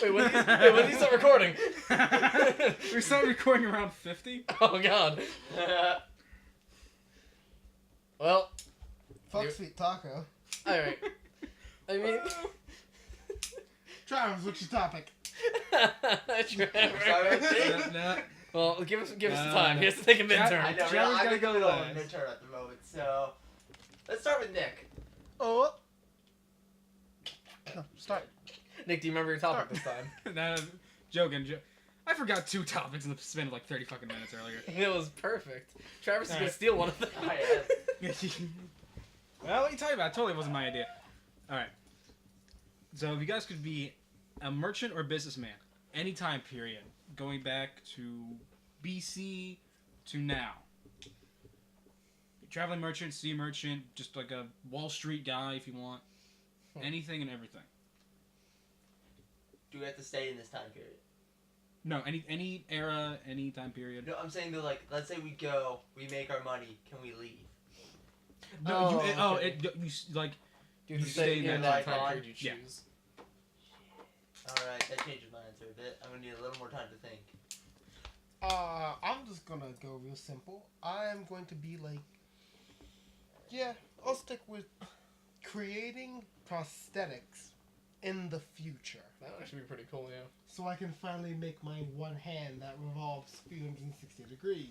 when did you start recording? We started recording around 50. Oh god. Well, Fuck Sweet Taco. alright. I mean... Travis, what's your topic? Trevor. No. Well, give us some time. He has to take a midterm. I know, Trevor's I'm gotta gonna go go on last. midterm at the moment, so let's start with Nick. Oh. No, start. Nick, do you remember your topic this time? No, joking. I forgot 2 topics in the span of like 30 fucking minutes earlier. It was perfect. Travis is gonna Alright. steal one of them. Oh, yeah. Well, let me tell you about it. Totally wasn't my idea. Alright. So if you guys could be a merchant or businessman, any time period, going back to BC to now. Traveling merchant, sea merchant, just like a Wall Street guy if you want. Anything and everything. Do we have to stay in this time period? No, any era, any time period. No, I'm saying that, like, let's say we make our money, can we leave? No, okay. Like, Dude, You you stay stay in in that that time time. period you Yeah. choose. Alright, that changes my answer a bit. I'm gonna need a little more time to think. I'm just gonna go real simple. I am going to be like, yeah, I'll stick with creating prosthetics in the future. That would actually be pretty cool, yeah. So I can finally make my one hand that revolves 360 degrees.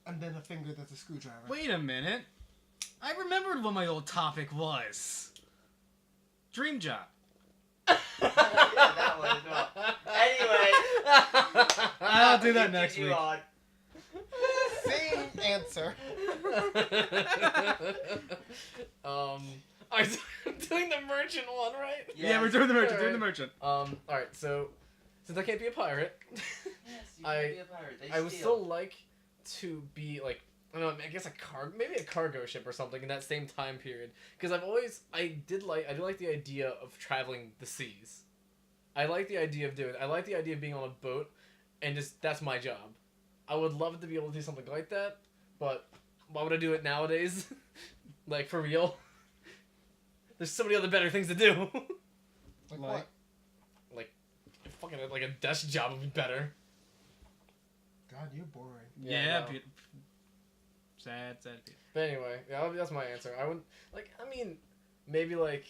And then a finger that's a screwdriver. wait a minute. I remembered what my old topic was. Dream job. Yeah, that one as well. Anyway. I'll do that keep next you week. on. Same answer. Are you doing the merchant one, right? Yeah, we're doing the merchant. Alright. Doing the merchant. Alright, so since I can't be a pirate, Yes, you I- can be a pirate. They I would steal. still like to be like, I don't know, I guess maybe a cargo ship or something in that same time period. Because I do like the idea of traveling the seas. I like the idea of being on a boat, and just that's my job. I would love to be able to do something like that, but why would I do it nowadays? Like, for real? There's so many other better things to do. Like Like- what? Fucking like a desk job would be better. God, you're boring. Yeah. I know. Sad. But anyway, yeah, that's my answer. I would maybe like,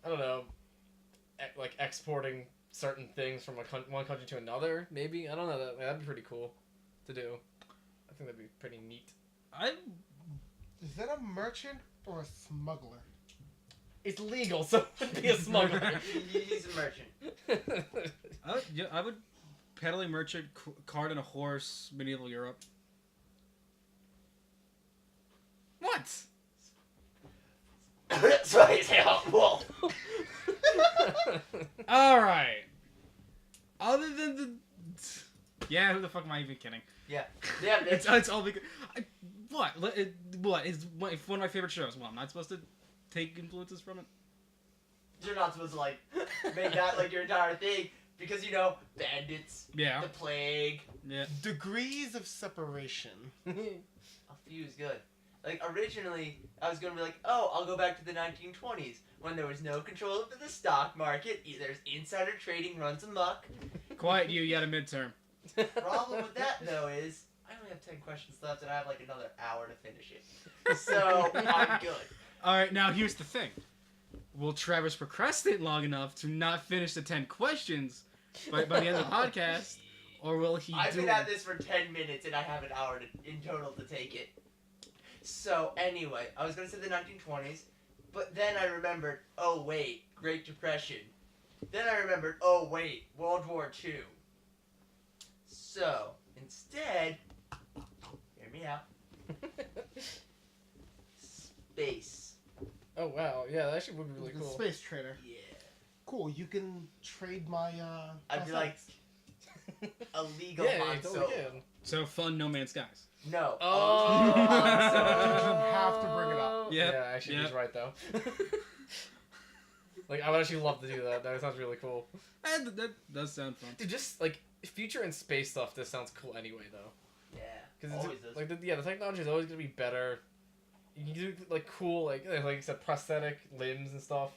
I don't know, like exporting certain things from one country to another. Maybe, I don't know. That'd be pretty cool to do. I think that'd be pretty neat. Is that a merchant or a smuggler? It's legal, so it would be a smuggler. He's a merchant. I would peddling merchant, cart and a horse, medieval Europe. What? So he's helpful. All right. Other than the, yeah, who the fuck am I even kidding? Yeah, It's all because what is one of my favorite shows? Well, I'm not supposed to take influences from it. You're not supposed to, like, make that, like, your entire thing. Because, you know, bandits, Yeah. the plague. Yeah. Degrees of separation. A few is good. Like, originally, I was going to be like, oh, I'll go back to the 1920s, when there was no control over the stock market, there's insider trading runs amok. Quiet, you had a midterm. Problem with that, though, is I only have 10 questions left, and I have, like, another hour to finish it. So, I'm good. All right, now here's the thing. Will Travis procrastinate long enough to not finish the 10 questions by the end of the podcast, or will he I've do been it? at this for 10 minutes, and I have an hour in total to take it. So, anyway, I was going to say the 1920s, but then I remembered, oh, wait, Great Depression. Then I remembered, oh, wait, World War II. So, instead, hear me out, space. Oh wow, yeah, that actually would be really The cool. space trader. Yeah. Cool, you can trade my, I'd be like, a legal Yeah, Han you totally Solo. can. So fun, No Man's Skies. No. Oh, a legal Han Solo. You have to bring it up. Yep, Yeah, actually, yep. he's right though. Like, I would actually love to do that. That sounds really cool. And that does sound fun. Dude, just like future and space stuff. This sounds cool anyway, though. Yeah. Because Always does. like the technology is always gonna be better. You can do like cool like you said prosthetic limbs and stuff.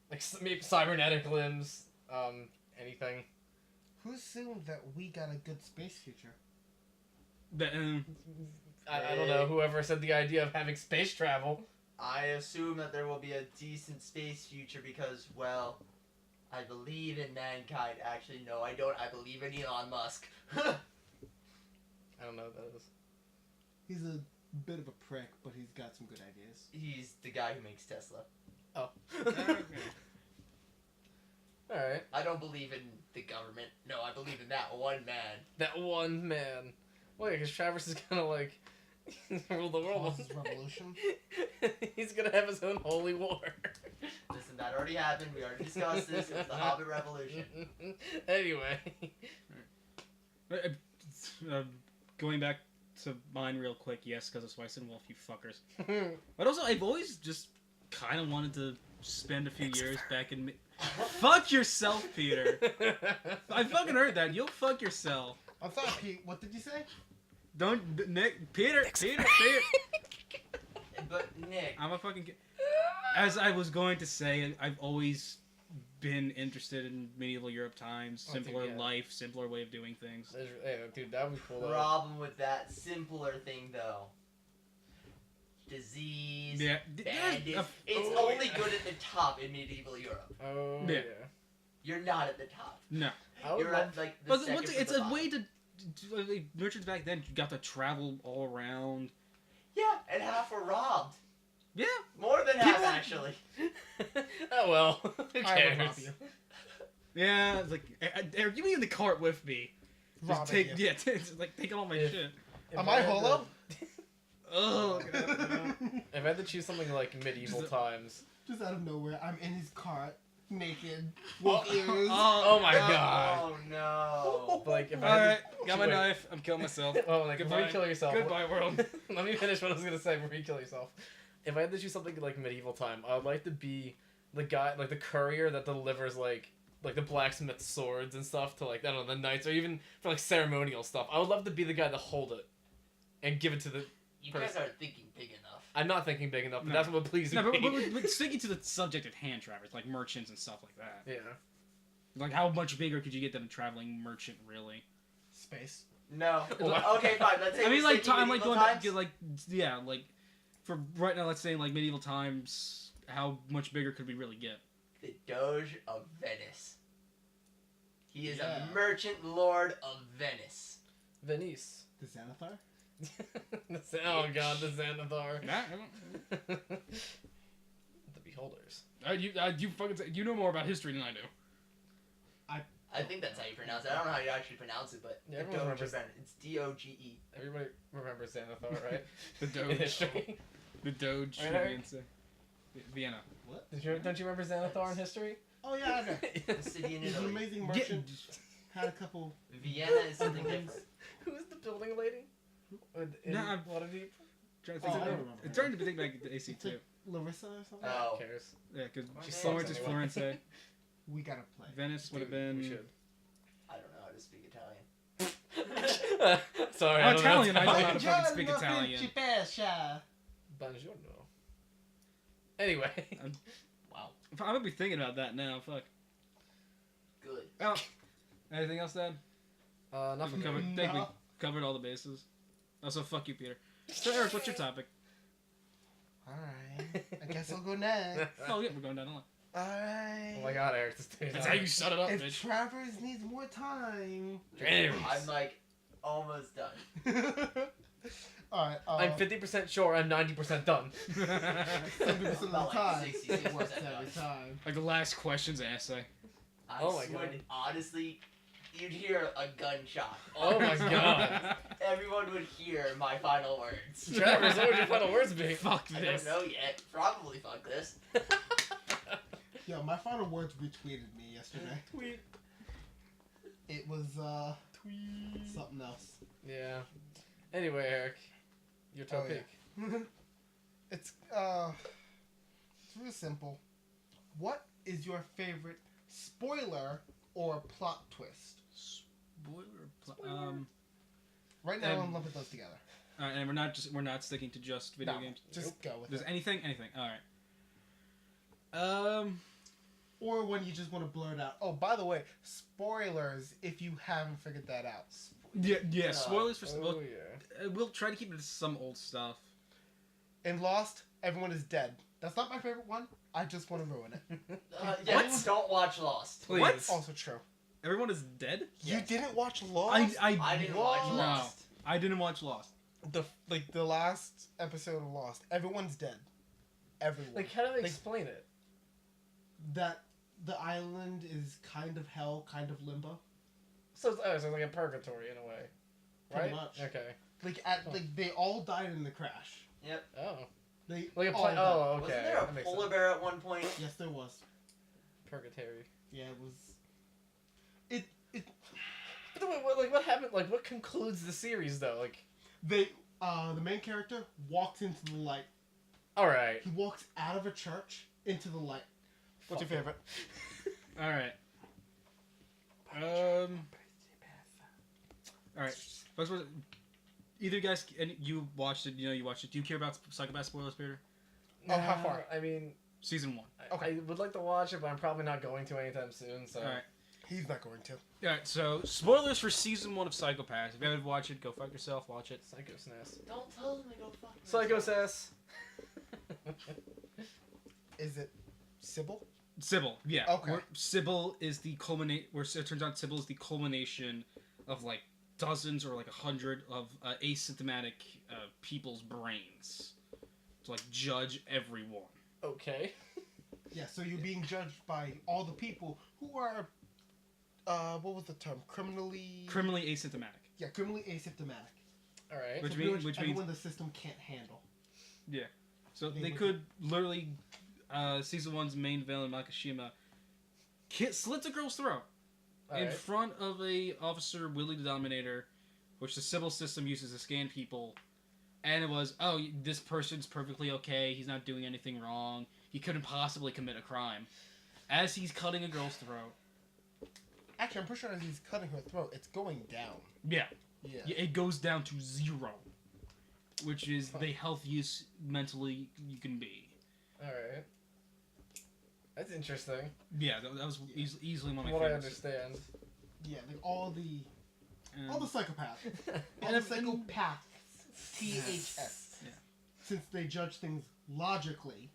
Like maybe cybernetic limbs, anything. Who assumed that we got a good space future? But, I don't know. Whoever said the idea of having space travel. I assume that there will be a decent space future because, well, I believe in mankind. Actually, no, I don't. I believe in Elon Musk. I don't know what that is. He's a bit of a prick, but he's got some good ideas. He's the guy who makes Tesla. Oh. okay. Alright. I don't believe in the government. No, I believe in that one man. That one man. Well, yeah, because Travis is gonna, like, rule the world. Causes revolution. He's gonna have his own holy war. Listen, that already happened. We already discussed this. It was the Hobbit Revolution. Anyway. Going back to mine real quick, yes, because of Spice and Wolf, you fuckers. But also, I've always just kind of wanted to spend a few years back in... Fuck yourself, Peter. I fucking heard that. You'll fuck yourself. I'm sorry, Pete. What did you say? Don't... Nick... Peter! Peter! But, Nick, I'm a fucking... As I was going to say, I've always been interested in medieval Europe times. I think, Simpler yeah. life, simpler way of doing things. Hey, dude, that would be cool, though. problem with that simpler thing, though. Disease, Yeah. bandits. It's Oh, only yeah. good at the top in medieval Europe. Oh, Yeah. yeah. You're not at the top. No. I would You're love... at, like, the But second once from it's the a bottom. way to... Like, merchants back then got to travel all around. Yeah, and half were robbed. Yeah. More than half, People- actually. Oh, well. Who I would rob cares? you. Yeah, it's like, Eric, give me in the cart with me. Just Robbing take, you. yeah, just, like, take all my If- shit. If Am I I had holo? Oh, If I had to choose something like medieval Just times... Just out of nowhere, I'm in his cart, naked, Oh, with ears. Oh my god. Oh, no. Like, if I had Alright, to... got my wait. knife. I'm killing myself. Oh, like, before you Goodbye. kill yourself... Goodbye, world. Let me finish what I was gonna say before you kill yourself. If I had to choose something like medieval time, I would like to be the guy, like the courier that delivers like the blacksmith swords and stuff to like, I don't know, the knights, or even for like ceremonial stuff. I would love to be the guy to hold it and give it to the... You guys aren't thinking big enough. I'm not thinking big enough, but No. that's what would please No, me. but sticking to the subject at hand, Travis, like merchants and stuff like that. Yeah. Like, how much bigger could you get than a traveling merchant, really? Space. No. Wow. Okay, fine. Let's say I mean, we're like, sticking I'm like medieval going times. to, like, yeah, like, for right now, let's say, like, medieval times, how much bigger could we really get? The Doge of Venice. He is Yeah. a merchant lord of Venice. Venice. The Xanathar? Oh god, the Xanathar. Nah, The Beholders. you fucking you know more about history than I do. I think that's how you pronounce it. I don't know how you actually pronounce it, but Yeah, the everyone Doge of remembers- Venice. It's D-O-G-E. Everybody remembers Xanathar, right? The In Doge. history. The Doge. Right, Eric? Vienna. What? Don't you remember Xanathar in history? Oh, yeah, I know. The city in He's an Italy. amazing merchant. Had a couple... Vienna is something different. Who is the building lady? In Nah, I'm- Waterdeep? Trying to Oh, think I of- remember it's her. trying to think back to AC It's too. like Larissa or something? Oh. Who cares? Yeah, because She Florence is sucks Florence. We gotta play. Venice would have Dude, been. We should. I don't know how to speak Italian. Sorry, I'm I don't know Italian, I know how to Italian. fucking speak Italian. Buongiorno. Anyway. Wow. I'm gonna be thinking about that now. Fuck. Good. Oh. Anything else, Dad? Nothing. Think we covered all the bases. Also, fuck you, Peter. So, Eric, what's your topic? Alright. I guess I'll go next. Oh, yeah, we're going down the line. Alright. Oh my god, Eric, this That's how you set it up, If bitch. Travers needs more time. Travers. I'm like almost done. Alright, I'm 50% sure I'm 90% done. 70% of the About like time. 66% It works done. every time. Like the last question's essay. I Oh my swear, God. honestly, you'd hear a gunshot. Oh my god. Everyone would hear my final words. Travers, what would your final words be? Fuck I this. don't know yet. Probably fuck this. Yo, my final words retweeted me yesterday. Tweet. It was, Tweet. something else. Yeah. Anyway, Eric, your Oh, topic. It's real simple. What is your favorite spoiler or plot twist? Right now, I'm lumping those together. Alright, and we're not sticking to just video No, games. Just go with There's it. anything. All right. or when you just want to blurt out. Oh, by the way, spoilers if you haven't figured that out. Yeah. Spoilers for. Oh yeah. We'll try to keep it to some old stuff. In Lost, everyone is dead. That's not my favorite one. I just want to ruin it. Yeah, What? don't watch Lost. Please. What? Also true. Everyone is dead. You Yes. didn't watch Lost? I didn't watch What? No. Lost. I didn't watch Lost. The last episode of Lost. Everyone's dead. Everyone. Like, how do they Like- explain it? that the island is kind of hell, kind of limbo. So it's like a purgatory in a way, Pretty right? much. Okay. Like they all died in the crash. Oh, They like a all play. died. Oh, okay. Wasn't there That a makes polar sense. bear at one point? Yes, there was. Purgatory. Yeah, it was. But then what happened? Like, what concludes the series though? Like, The main character walks into the light. all right. He walks out of a church into the light. What's your Fuck favorite? All right. All right. Either guys, and you watched it. You watched it. Do you care about Psychopath spoilers, Peter? Oh, how far? I mean, Season 1. I would like to watch it, but I'm probably not going to anytime soon. So. All right. He's not going to. All right. So spoilers for Season 1 of Psychopath. If you haven't watched it, go fuck yourself. Watch it. Psycho SNES. Don't tell them to go fuck Psycho themselves. Sass. Is it Sybil? Sybil, yeah. Okay. Where Sybil is the culminate. Where it turns out Sybil is the culmination of like dozens or like 100 of asymptomatic people's brains to like judge everyone. Okay. Yeah, so you're being judged by all the people who are, what was the term? Criminally Asymptomatic. Yeah, criminally asymptomatic. All right. Which So means- pretty much which means- everyone the system can't handle. So They they would- could literally, Season 1's main villain Makishima, slits a girl's throat All in right. front of a officer Willie the Dominator, which the Sybil system uses to scan people. And it was, oh, this person's perfectly okay. He's not doing anything wrong. He couldn't possibly commit a crime. As he's cutting a girl's throat. Actually, I'm pretty sure as he's cutting her throat, it's going down. Yeah. Yeah. Yeah, it goes down to 0, which is the healthiest mentally you can be. All right. That's interesting. Yeah, that was easily one of From my what I favorites. understand. Yeah, like all the And- psychopaths. All And- the psychopaths. THS. Yeah. Since they judge things logically,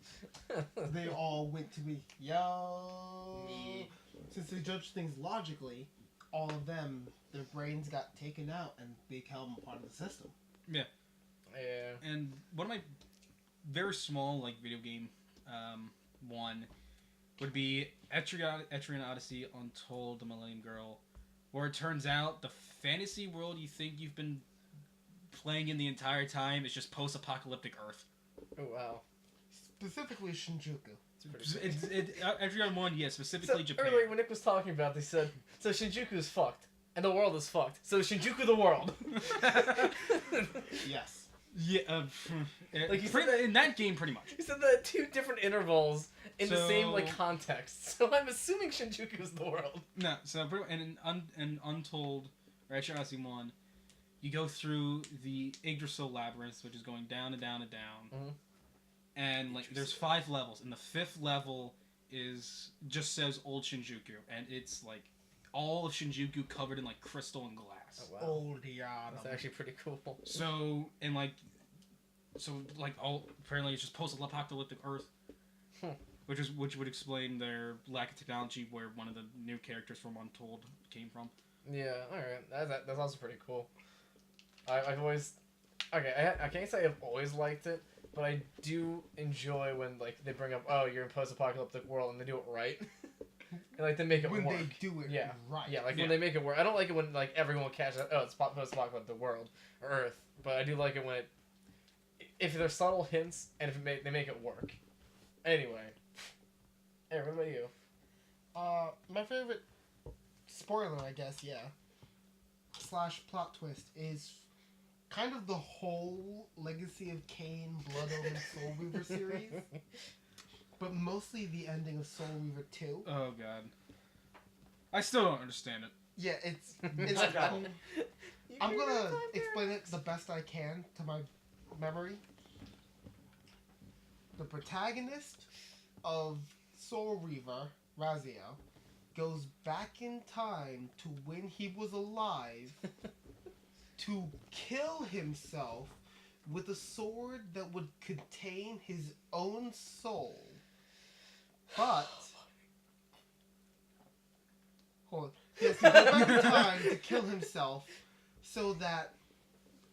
they all went to be, yo. Me. Since they judge things logically, all of them, their brains got taken out and become part of the system. Yeah. And one of my very small like video game one would be Etrian Odyssey Untold: The Millennium Girl, where it turns out the fantasy world you think you've been playing in the entire time is just post-apocalyptic Earth. Oh wow. Specifically Shinjuku. It's pretty sick. Etrian 1, yeah, specifically So, Japan. earlier when Nick was talking about, they said, so Shinjuku is fucked, and the world is fucked. So Shinjuku the world. Yes. Yeah, Like you pretty- said that- in that game, pretty much. He said that at 2 different intervals in the same So- like context. So I'm assuming Shinjuku is the world. No, so in Untold, or Etrian Odyssey 1, you go through the Yggdrasil Labyrinth, which is going down and down and down. Mhm. And like, there's 5 levels, and the 5th level just says Old Shinjuku, and it's like all of Shinjuku covered in like crystal and glass. wow. Old Yada. That's actually pretty cool. So all apparently it's just post-apocalyptic Earth, Hmm. which would explain their lack of technology, where one of the new characters from Untold came from. Yeah, alright. That's also pretty cool. I've always... Okay, I can't say I've always liked it, but I do enjoy when like they bring up, oh, you're in post-apocalyptic world, and they do it right. And like they make it When work. they do it Yeah. right. Yeah, like Yeah. when they make it work. I don't like it when like everyone catches it, oh, it's post-apocalyptic world or Earth, but I do like it when it... If there's subtle hints, and if they make it work. Anyway. Hey, what about you? My favorite spoiler, I guess, yeah, / plot twist is kind of the whole Legacy of Kain, Blood Omen, Soul Reaver series, but mostly the ending of Soul Reaver 2. Oh god, I still don't understand it. Yeah, it's I got I'm gonna explain it the best I can to my memory. The protagonist of Soul Reaver Raziel, goes back in time to when he was alive to kill himself with a sword that would contain his own soul. But hold on. He has to go back in time to kill himself so that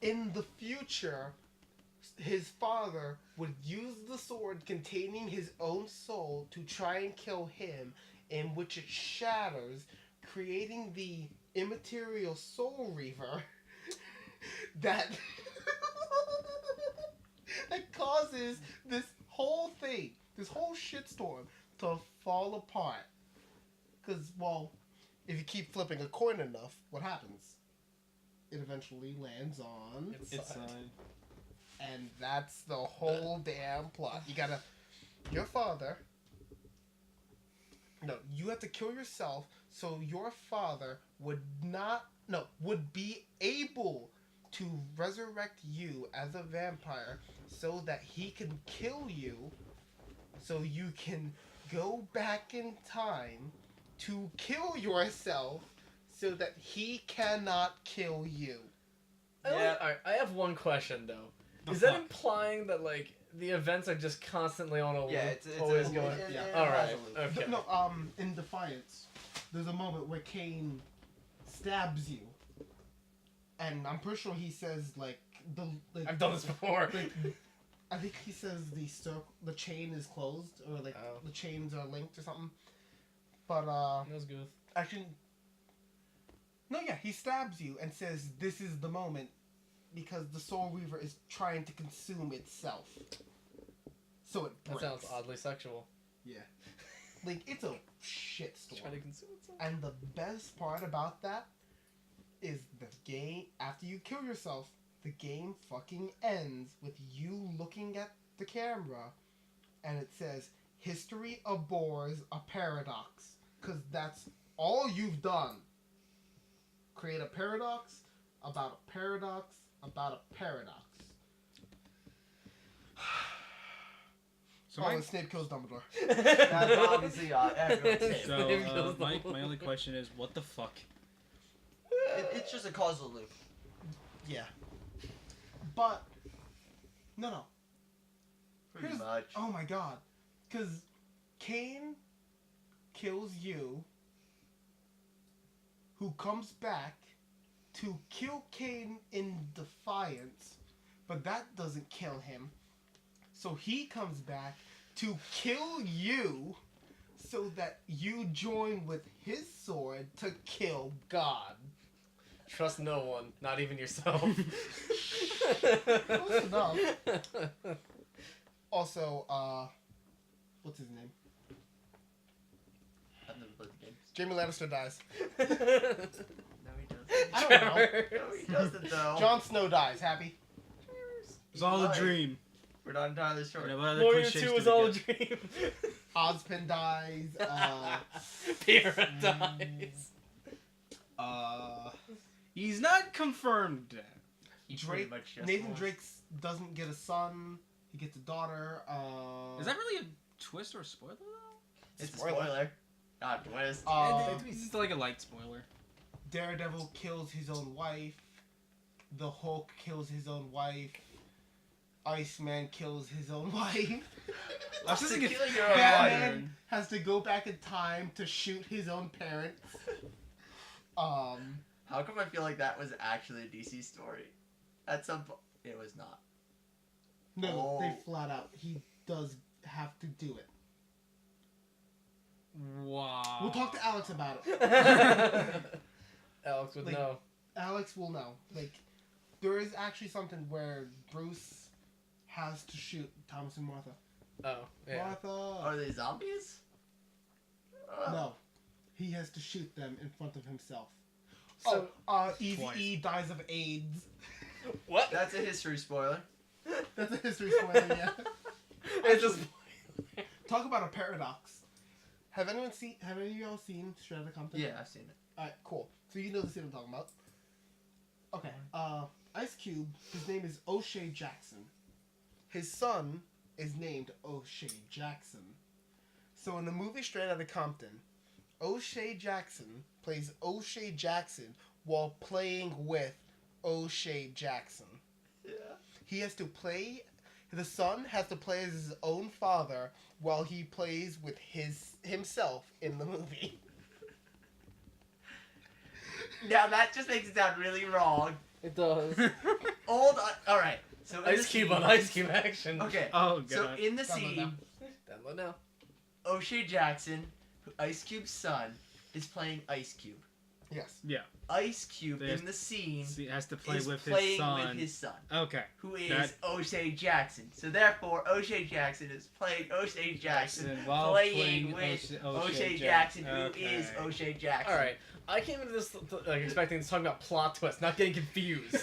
in the future his father would use the sword containing his own soul to try and kill him, in which it shatters, creating the immaterial Soul Reaver that that causes this whole thing, this whole shitstorm to fall apart. Because, well, if you keep flipping a coin enough, what happens? It eventually lands on... It's And that's the whole damn plot. You gotta... Your father... No, you have to kill yourself so your father would not... No, would be able to resurrect you as a vampire so that he can kill you so you can go back in time to kill yourself so that he cannot kill you. Alright, I have one question though. The Is that fuck? implying that like the events are just constantly on a loop? Yeah, it's always a, going. it- yeah. it All has right. a loop. Okay. No, in Defiance, there's a moment where Kane stabs you, and I'm pretty sure he says like I've done this before. Like, I think he says the chain is closed, or like Oh. the chains are linked or something. But That was good. actually, no, yeah, he stabs you and says this is the moment because the Soul Reaver is trying to consume itself. So it That breaks. sounds oddly sexual. Yeah, like it's a shitstorm. Try to consume itself. And the best part about that is the game, after you kill yourself, the game fucking ends with you looking at the camera and it says, history abhors a paradox. Because that's all you've done. Create a paradox about a paradox about a paradox. So Oh, my, and Snape kills Dumbledore. That's obviously everyone's favorite. so Snape kills my Dumbledore. only question is, what the fuck? It's just a causal loop. Yeah. But, no. Pretty Here's- much. Oh my god. Because Kane kills you, who comes back to kill Kane in defiance, but that doesn't kill him. So he comes back to kill you so that you join with his sword to kill God. Trust no one, not even yourself. Close enough. Also, what's his name? I've never played the game. Jamie Lannister dies. No, he doesn't. I don't know. Trevor. No, he doesn't though. Jon Snow dies. Happy? It's all a Right. dream. We're not entirely sure. And what other Warrior cliches 2 do was we all a get? dream. Ozpin dies. Pyrrha dies. He's not confirmed dead. He Drake- pretty much just Nathan was. Drake doesn't get a son. He gets a daughter. Is that really a twist or a spoiler though? It's a Spoiler. spoiler. Not a twist. It's just like a light spoiler. Daredevil kills his own wife. The Hulk kills his own wife. Iceman kills his own wife. I was just thinking, Killing your own Batman wife. has to go back in time to shoot his own parents. How come I feel like that was actually a DC story? At some point, it was not. No, Oh. they flat out. He does have to do it. Wow. We'll talk to Alex about it. Alex would Like- know. Alex will know. Like, there is actually something where Bruce has to shoot Thomas and Martha. Oh, yeah. Martha! Are they zombies? No. He has to shoot them in front of himself. So, Easy-E dies of AIDS. what? That's a history spoiler. That's a history spoiler, yeah. It's just Talk about a paradox. Have any of y'all seen Straight Outta Compton? Yeah, I've seen it. Alright, cool. So you know the scene I'm talking about. Okay. Ice Cube, his name is O'Shea Jackson. His son is named O'Shea Jackson. So in the movie Straight Outta Compton, O'Shea Jackson plays O'Shea Jackson while playing with O'Shea Jackson. Yeah. The son has to play as his own father while he plays with himself in the movie. Now that just makes it sound really wrong. It does. Alright. So in Ice the Cube scene- on Ice Cube action. Okay. Oh god. So in the Download scene, Download now. O'Shea Jackson, Ice Cube's son, is playing Ice Cube. Yes. Ice Cube There's- in the scene he has to play is with his playing son. with his son, Okay. who is That- O'Shea Jackson. So therefore, O'Shea Jackson is playing O'Shea Jackson, While playing with O'Shea Jackson, who is Okay. O'Shea Jackson. All right. I came into this like expecting to talk about plot twists, not getting confused.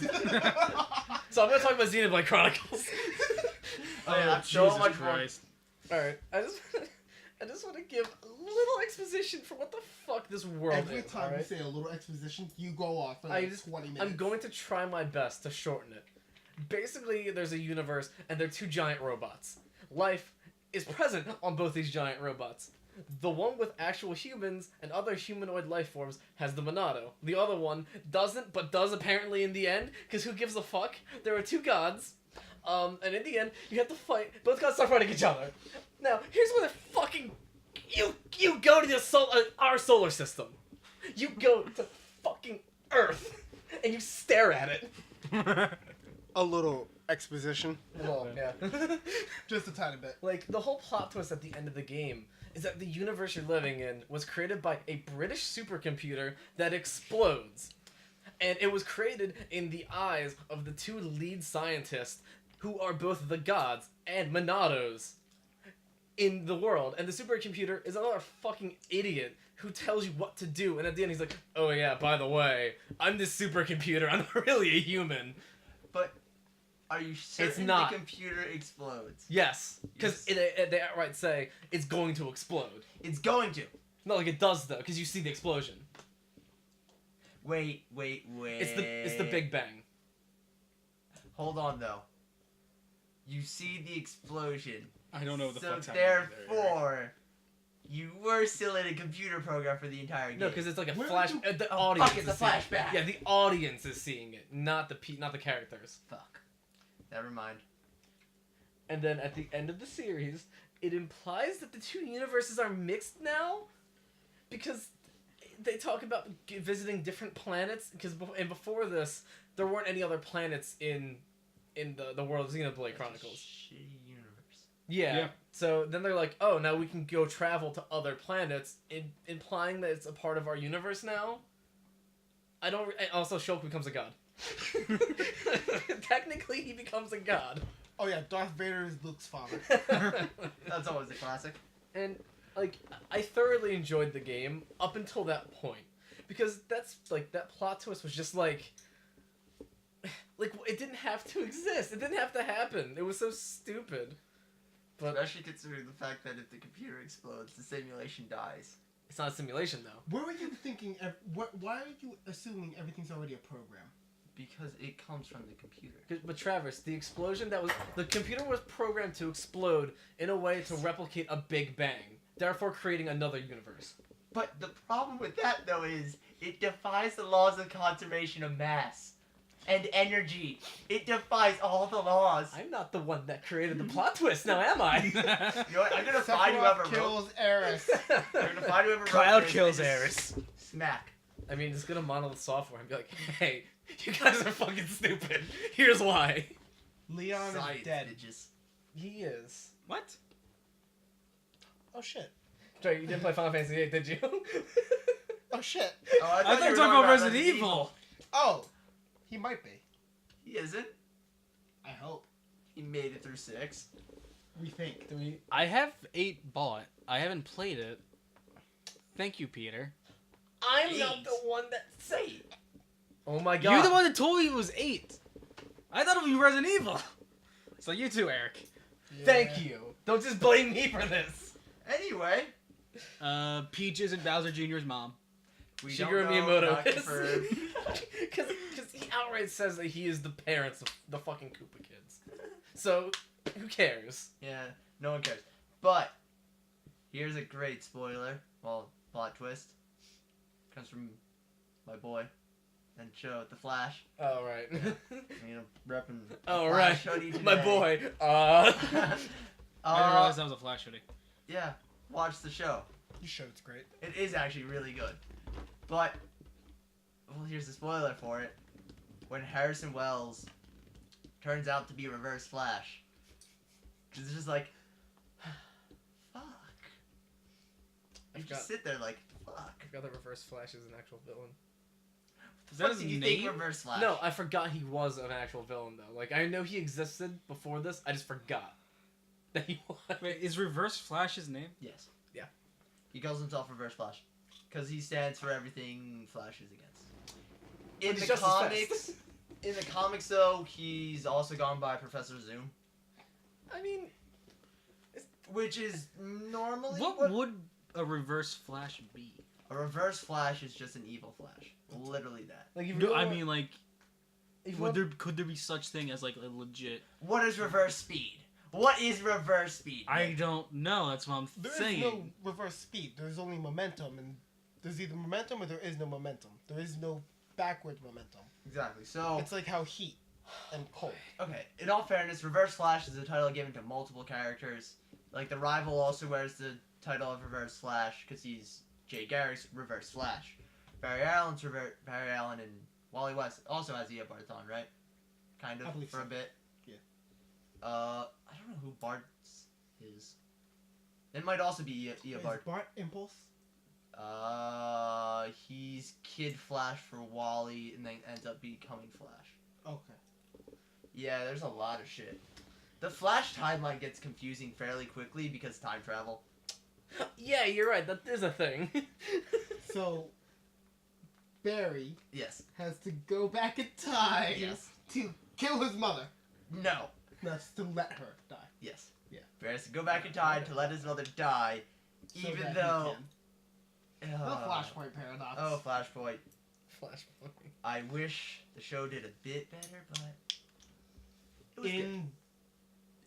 So I'm gonna talk about Xenoblade Chronicles. Oh, yeah, so Jesus much more. Christ. All right. I just want to give a little exposition for what the fuck this world Every is. time all you right? say a little exposition, you go off for I like just- 20 minutes. I'm going to try my best to shorten it. Basically, there's a universe, and they're two giant robots. Life is present on both these giant robots. The one with actual humans and other humanoid life forms has the Monado. The other one doesn't, but does apparently in the end, because who gives a fuck? There are two gods, and in the end, you have to fight. Both gods start fighting each other. Now, here's where the fucking... You go to our solar system. You go to fucking Earth, and you stare at it. a little exposition. Well, yeah. Just a tiny bit. Like, the whole plot twist at the end of the game is that the universe you're living in was created by a British supercomputer that explodes. And it was created in the eyes of the two lead scientists who are both the gods and Monados in the world. And the supercomputer is another fucking idiot who tells you what to do. And at the end he's like, oh yeah, by the way, I'm this supercomputer. I'm not really a human. But are you certain not. the computer explodes? Yes. Because Yes. they outright say it's going to explode. It's going to. Not like it does though, because you see the explosion. Wait. It's the Big Bang. Hold on though. You see the explosion. I don't know what the So fuck's happening there. therefore, you were still in a computer program for the entire game. No, because it's like a Where flash. would you- The Oh, audience fuck, it's is a seeing it. flashback. Yeah, the audience is seeing it, not the characters. Fuck. Never mind. And then at the end of the series, it implies that the two universes are mixed now, because they talk about visiting different planets. Because before this, there weren't any other planets in the world of Xenoblade Chronicles. Shitty universe. Yeah. Yeah. So then they're like, oh, now we can go travel to other planets, implying that it's a part of our universe now. And also, Shulk becomes a god. Technically, he becomes a god. Oh yeah, Darth Vader is Luke's father. That's always a classic. And, like, I thoroughly enjoyed the game up until that point. Because that's, like, that plot twist was just, like, it didn't have to exist. It didn't have to happen. It was so stupid. But Especially considering the fact that if the computer explodes, the simulation dies. it's not a simulation, though. Where were you thinking? Why are you assuming everything's already a program? Because it comes from the computer. But Travis, the computer was programmed to explode in a way to replicate a Big Bang, therefore creating another universe. But the problem with that, though, is it defies the laws of conservation of mass and energy. It defies all the laws. I'm not the one that created the plot twist, now am I? You know what? I'm gonna find whoever Sephiroth wrote. kills Eris. I'm gonna find whoever wrote Cloud this kills and Eris. Smack. I mean, it's gonna model the software and be like, hey, you guys are fucking stupid. Here's why. Leon Science, is dead. bitches. He is. What? Oh shit. Sorry, you didn't play Final Fantasy VIII, did you? Oh shit. Oh, I thought you were talking about Resident Evil. Oh, he might be. He isn't. I hope. He made it through 6. We think. Do we? I have 8 bought. I haven't played it. Thank you, Peter. I'm not Eight. the one that said. Wait. Oh my god. You're the one that told me it was 8. I thought it was Resident Evil. So you too, Eric. Thank you. Don't just blame me for this. Anyway, Peach isn't Bowser Jr.'s mom. we Shigeru don't know. Miyamoto Not is. confirmed. Because he outright says that he is the parents of the fucking Koopa kids. So, who cares? Yeah, no one cares. But Here's a great spoiler. Well, plot twist. Comes from my boy and show The Flash. Oh right. You know, repping Oh Flash right. hoodie today. My boy. I didn't realize that was a Flash hoodie. Yeah, watch the show. You show it's great. It is actually really good. But, well, here's the spoiler for it. When Harrison Wells turns out to be Reverse Flash. Because it's just like, fuck. You forgot- just sit there like, fuck. I forgot that Reverse Flash is an actual villain. Is that What his do you name? think Reverse Flash? No, I forgot he was an actual villain though. Like I know he existed before this. I just forgot that he was. Wait, is Reverse Flash his name? Yes. Yeah. He calls himself Reverse Flash. Because he stands for everything Flash is against. In But he's the just as fast. comics, in the comics though, he's also gone by Professor Zoom. I mean, Which is normally What would a Reverse Flash be? a Reverse Flash is just an evil Flash. Literally that. like if No, you I mean, like, if could there be such thing as like a legit? What is reverse speed? What is reverse speed? I don't know. That's what I'm There is saying. no reverse speed. There's only momentum, and there's either momentum or there is no momentum. There is no backward momentum. Exactly. So, It's like how heat and cold. okay. In all fairness, Reverse Flash is a title given to multiple characters. Like the rival also wears the title of Reverse Flash because he's Jay Garrick's Reverse Flash. Barry Allen and Wally West also has Ea Barthon, right? Kind I of believe for so. a bit. Yeah. I don't know who Bart's is. It might also be Ea Is Bart. Bart Impulse? He's Kid Flash for Wally, and then ends up becoming Flash. Okay. Yeah, there's a lot of shit. The Flash timeline gets confusing fairly quickly because time travel. yeah, you're right. That is a thing. So, Barry Yes. has to go back in time Yes. to kill his mother. No. That's to let her die. Yes. Yeah. Barry has to go back in time to let his mother die, So even that he though. can. The Flashpoint paradox. Oh, Flashpoint. Flashpoint. I wish the show did a bit better, but it was good.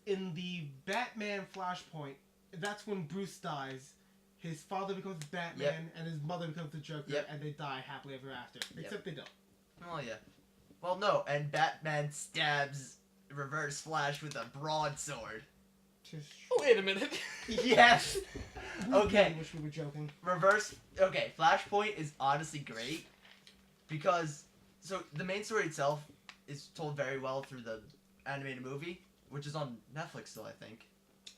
In the Batman Flashpoint, that's when Bruce dies. His father becomes Batman, Yep. and his mother becomes the Joker, Yep. and they die happily ever after. Except they don't. Oh yeah. Well, no, and Batman stabs Reverse Flash with a broadsword. Just Wait a minute. Yes. Okay. I wish we were joking. Okay, Flashpoint is honestly great because so the main story itself is told very well through the animated movie, which is on Netflix still, I think.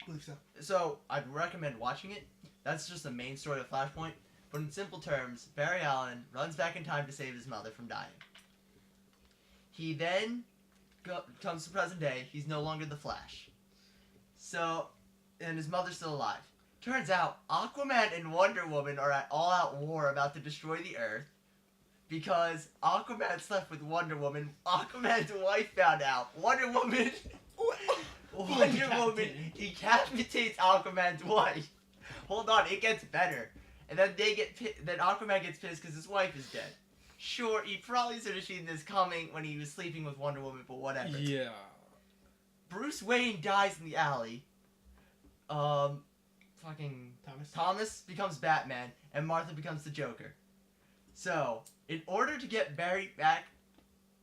I believe so. So I'd recommend watching it. That's just the main story of Flashpoint. But in simple terms, Barry Allen runs back in time to save his mother from dying. He then comes to present day. He's no longer the Flash. So, and his mother's still alive. Turns out, Aquaman and Wonder Woman are at all-out war about to destroy the Earth because Aquaman slept with Wonder Woman. Aquaman's wife found out. Wonder Woman decapitates Aquaman's wife. Hold on, it gets better. And then then Aquaman gets pissed because his wife is dead. Sure, he probably should have seen this coming when he was sleeping with Wonder Woman, but whatever. Yeah. Bruce Wayne dies in the alley. Fucking Thomas becomes Batman, and Martha becomes the Joker. So, in order to get Barry back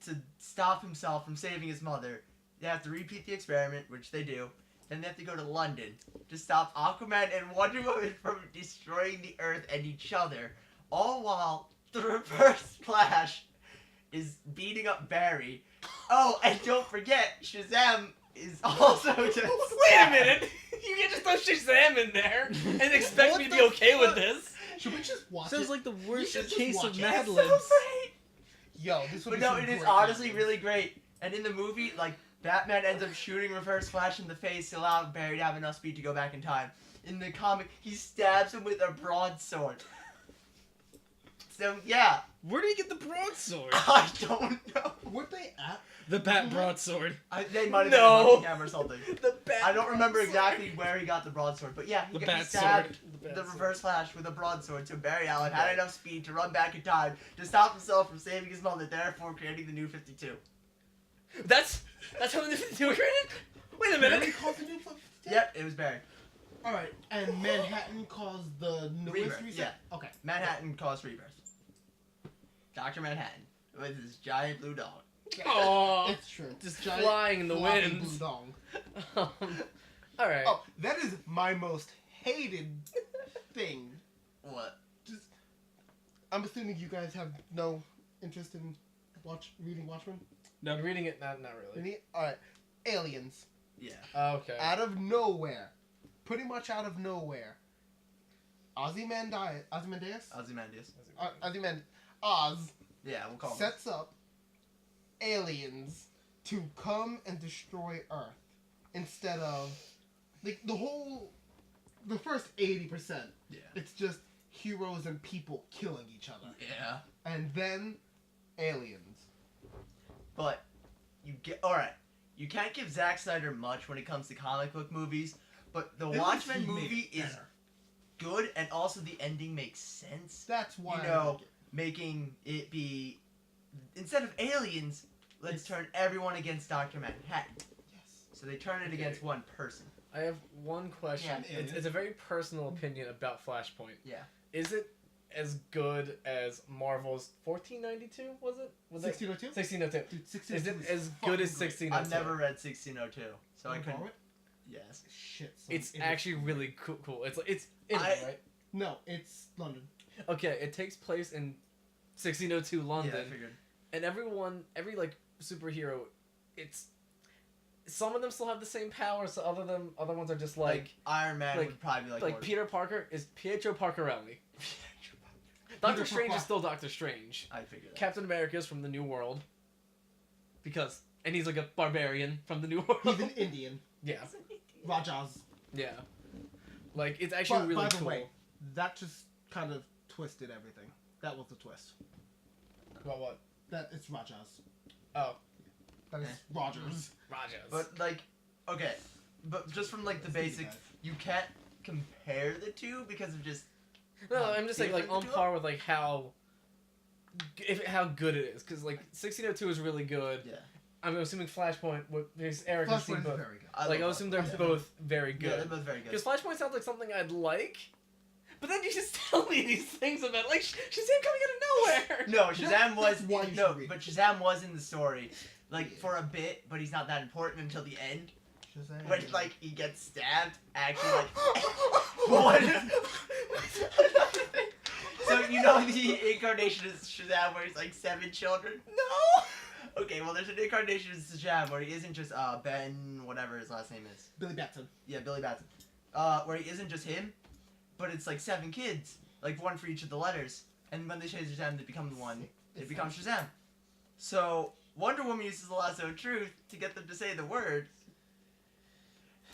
to stop himself from saving his mother, they have to repeat the experiment, which they do. Then they have to go to London to stop Aquaman and Wonder Woman from destroying the Earth and each other, all while the Reverse Flash is beating up Barry. Oh, and don't forget, Shazam is also just... Wait a minute. You can't just throw Shazam in there and expect me to be okay with this. Should we just watch Sounds it? like the worst should just case watch of it. Mad It's so Libs. great. Yo, this would But be no, some it is great honestly Mad really great. And in the movie, like, Batman ends up shooting Reverse Flash in the face to allow Barry to have enough speed to go back in time. In the comic, he stabs him with a broadsword. So, yeah. Where did he get the broadsword? I don't know. Were they at? The Bat broadsword. They might have No. been Buckingham or something. The bat. I don't remember exactly where he got the broadsword, but yeah, he The he bat stabbed sword. the Reverse Flash with a broadsword, so Barry Allen had enough speed to run back in time to stop himself from saving his mother, therefore creating the New 52. That's how the 52 were created? Wait a minute. Barry calls the new 52? Yep, it was Barry. All right, and Manhattan caused the newest Rebirth, reset. Okay. Manhattan caused rebirth. Dr. Manhattan with his giant blue dog. Aw, It's true. just Giant flying in the floppy wind. blue dong. All right. Oh, that is my most hated thing. What? Just, I'm assuming you guys have no interest in reading Watchmen. No, I'm reading it. Not really. Reading it? All right, aliens Yeah. Okay. out of nowhere, pretty much out of nowhere. Ozymandias, Ozymandias. Oz Yeah, we'll call him. sets up aliens to come and destroy Earth instead of like the first 80%. Yeah. It's just heroes and people killing each other, Yeah. and then aliens. But alright. You can't give Zack Snyder much when it comes to comic book movies, but the At least Watchmen he made movie it is better. good, and also the ending makes sense. That's why You I know, like it. making it be instead of aliens, let's turn everyone against Dr. Manhattan. Yes. So they turn it Okay. against one person. I have one question. Yeah, It's a very personal opinion about Flashpoint. Yeah. Is it as good as Marvel's 1492? Was it? Was it 1602. 1602? Dude, Is 1602 it as good as 1602? I've never read 1602, so I Wanna couldn't. borrow it? Yes. Shit. son, It's it is- actually really cool. It's like it's Italy, right? no. It's London. Okay, it takes place in 1602 Yeah, I London, figured. and every like superhero, it's some of them still have the same powers. So other ones are just like Iron Man like- would probably be like, like more- Peter Parker is Pietro Parkerelli. Doctor Strange Parker. is still Doctor Strange. I figured that. Captain America is from the New World. And he's like a barbarian from the New World. He's an Indian. Yeah, Rajas. yeah. Like it's actually But, really by the cool. way, that just kind of twisted everything. That was the twist. About what? That it's Rajas. Oh, That is Rogers. Rajas. But like, okay, but just from like the Let's do basics, that. you can't compare the two because of just no, I'm just saying like different on the two par with like how good it is, because like 1602 is really good. yeah. I'm assuming Flashpoint, because Eric has seen Flashpoint is both. very good. I Like I love assume they're Flashpoint. both very Yeah, they're good. both very good. Because Flashpoint sounds like something I'd like, but then you just tell me these things about like Shazam coming out of nowhere. No, Shazam was that's why you no, should read but it. Shazam was in the story, like for a bit, but he's not that important until the end Shazam. when like he gets stabbed. Actually, like what? So you know the incarnation of Shazam where he's like 7 children? No. Okay, well there's an incarnation of Shazam where he isn't just Ben, whatever his last name is. Billy Batson. Yeah, Billy Batson. Where he isn't just him, but it's like 7 kids, like one for each of the letters. And when they change Shazam, they become the one. They become Shazam. So Wonder Woman uses the lasso of truth to get them to say the word.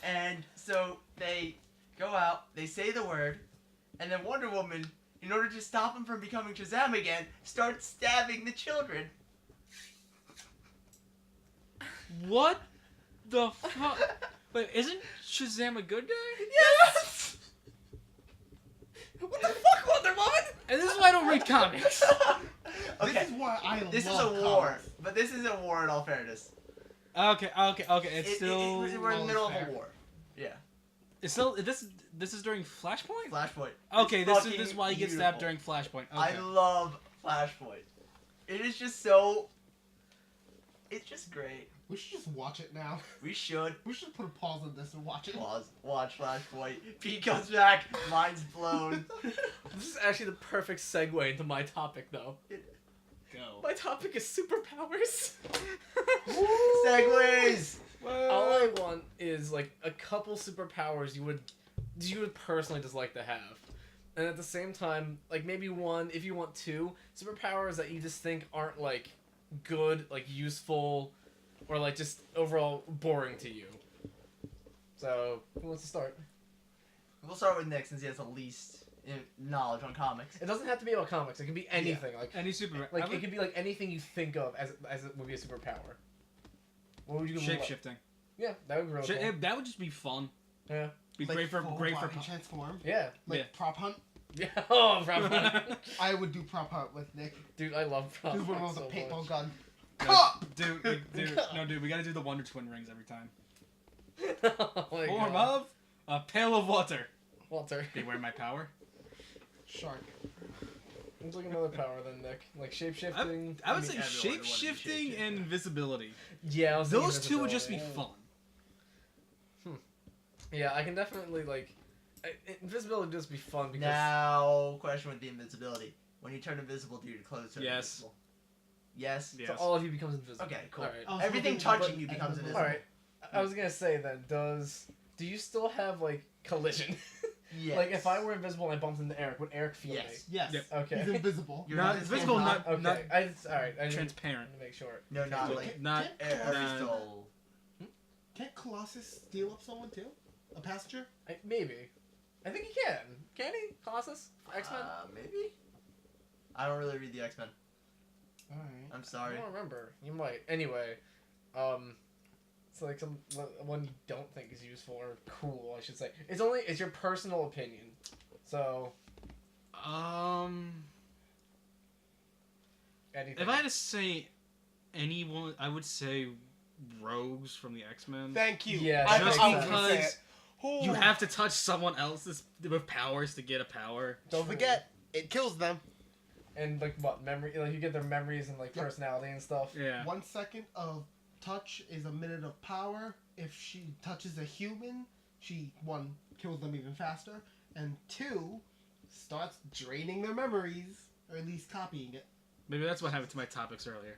And so they go out, they say the word, and then Wonder Woman, in order to stop him from becoming Shazam again, starts stabbing the children. What the fuck? Wait, isn't Shazam a good guy? Yes! What the fuck, Wonder Woman? And this is why I don't read comics. Okay, This is why I this is love a war, comics. but this is a war in all fairness. Okay. It's still. We're in the middle of fair. a war. Yeah. It's still. This is during Flashpoint. Flashpoint. Okay, It's this is fucking why he gets stabbed beautiful. during Flashpoint. I Okay. love Flashpoint. It is just so. It's just great. We should just watch it now. We should We should put a pause on this and watch it. watch Flashpoint. Pete comes back, mind's blown. This is actually the perfect segue into my topic, though. Go. My topic is superpowers. Segways. All I want is like a couple superpowers you would personally just like to have, and at the same time, like maybe one, if you want 2 superpowers that you just think aren't like good, like useful, or like just overall boring to you. So who wants to start? We'll start with Nick since he has the least knowledge on comics. It doesn't have to be about comics. It can be anything. Like Any super. like it could be like anything you think of as it would be a superpower. What would you shape shifting. Yeah, that would be real cool. That would just be fun. Yeah. Be Like great for full great for. body transform. Yeah. Like Yeah. prop hunt. Yeah. Oh, probably. I would do prop hunt with Nick. Dude, I love prop Just one hunt of those so paintball much. gun. Dude, we gotta do the Wonder Twin rings every time. Oh my Form God. of A pail of water. Walter. Beware my power. Shark. It's like another power than Nick. Like shapeshifting. I would mean, say everyone would wanna be shape-shifting and shapeshifter. invisibility. Yeah, I was thinking Those two would just be invisibility. fun. Yeah, I can definitely like. Invisibility would just be fun because. Now, question with the invincibility. When you turn invisible, do your clothes turn Yes. invisible? Yes? Yes. So all of you becomes invisible. Okay, cool. Alright. Oh, Everything something touching but- you becomes and- invisible. Alright. I was gonna say then, do you still have like collision? Yes. Like if I were invisible and I bumped into Eric, would Eric feel Yes. Yes. Yep. Okay. He's invisible. You're Not invisible, invisible, not me? Okay. not Alright. I didn't transparent. want to make sure. No, not Can't- like... Not can't, Aristotle. can't Colossus steal up someone too? A passenger? Maybe. I think he can. Can he? Colossus? X-Men? Maybe? I don't really read the X-Men. Alright. I'm I sorry. don't remember. You might. Anyway, it's like one you don't think is useful or cool, I should say. It's your personal opinion. So anything. If I had to say anyone, I would say Rogues from the X-Men. Thank you. Yeah, I just thought I was gonna say because it. Ooh. You have to touch someone else's with powers to get a power. Don't forget, it kills them. And like what memory? Like you get their memories and like Yep. personality and stuff. Yeah. 1 second of touch is a minute of power. If she touches a human, she, 1, kills them even faster, and 2, starts draining their memories, or at least copying it. Maybe that's what happened to my topics earlier.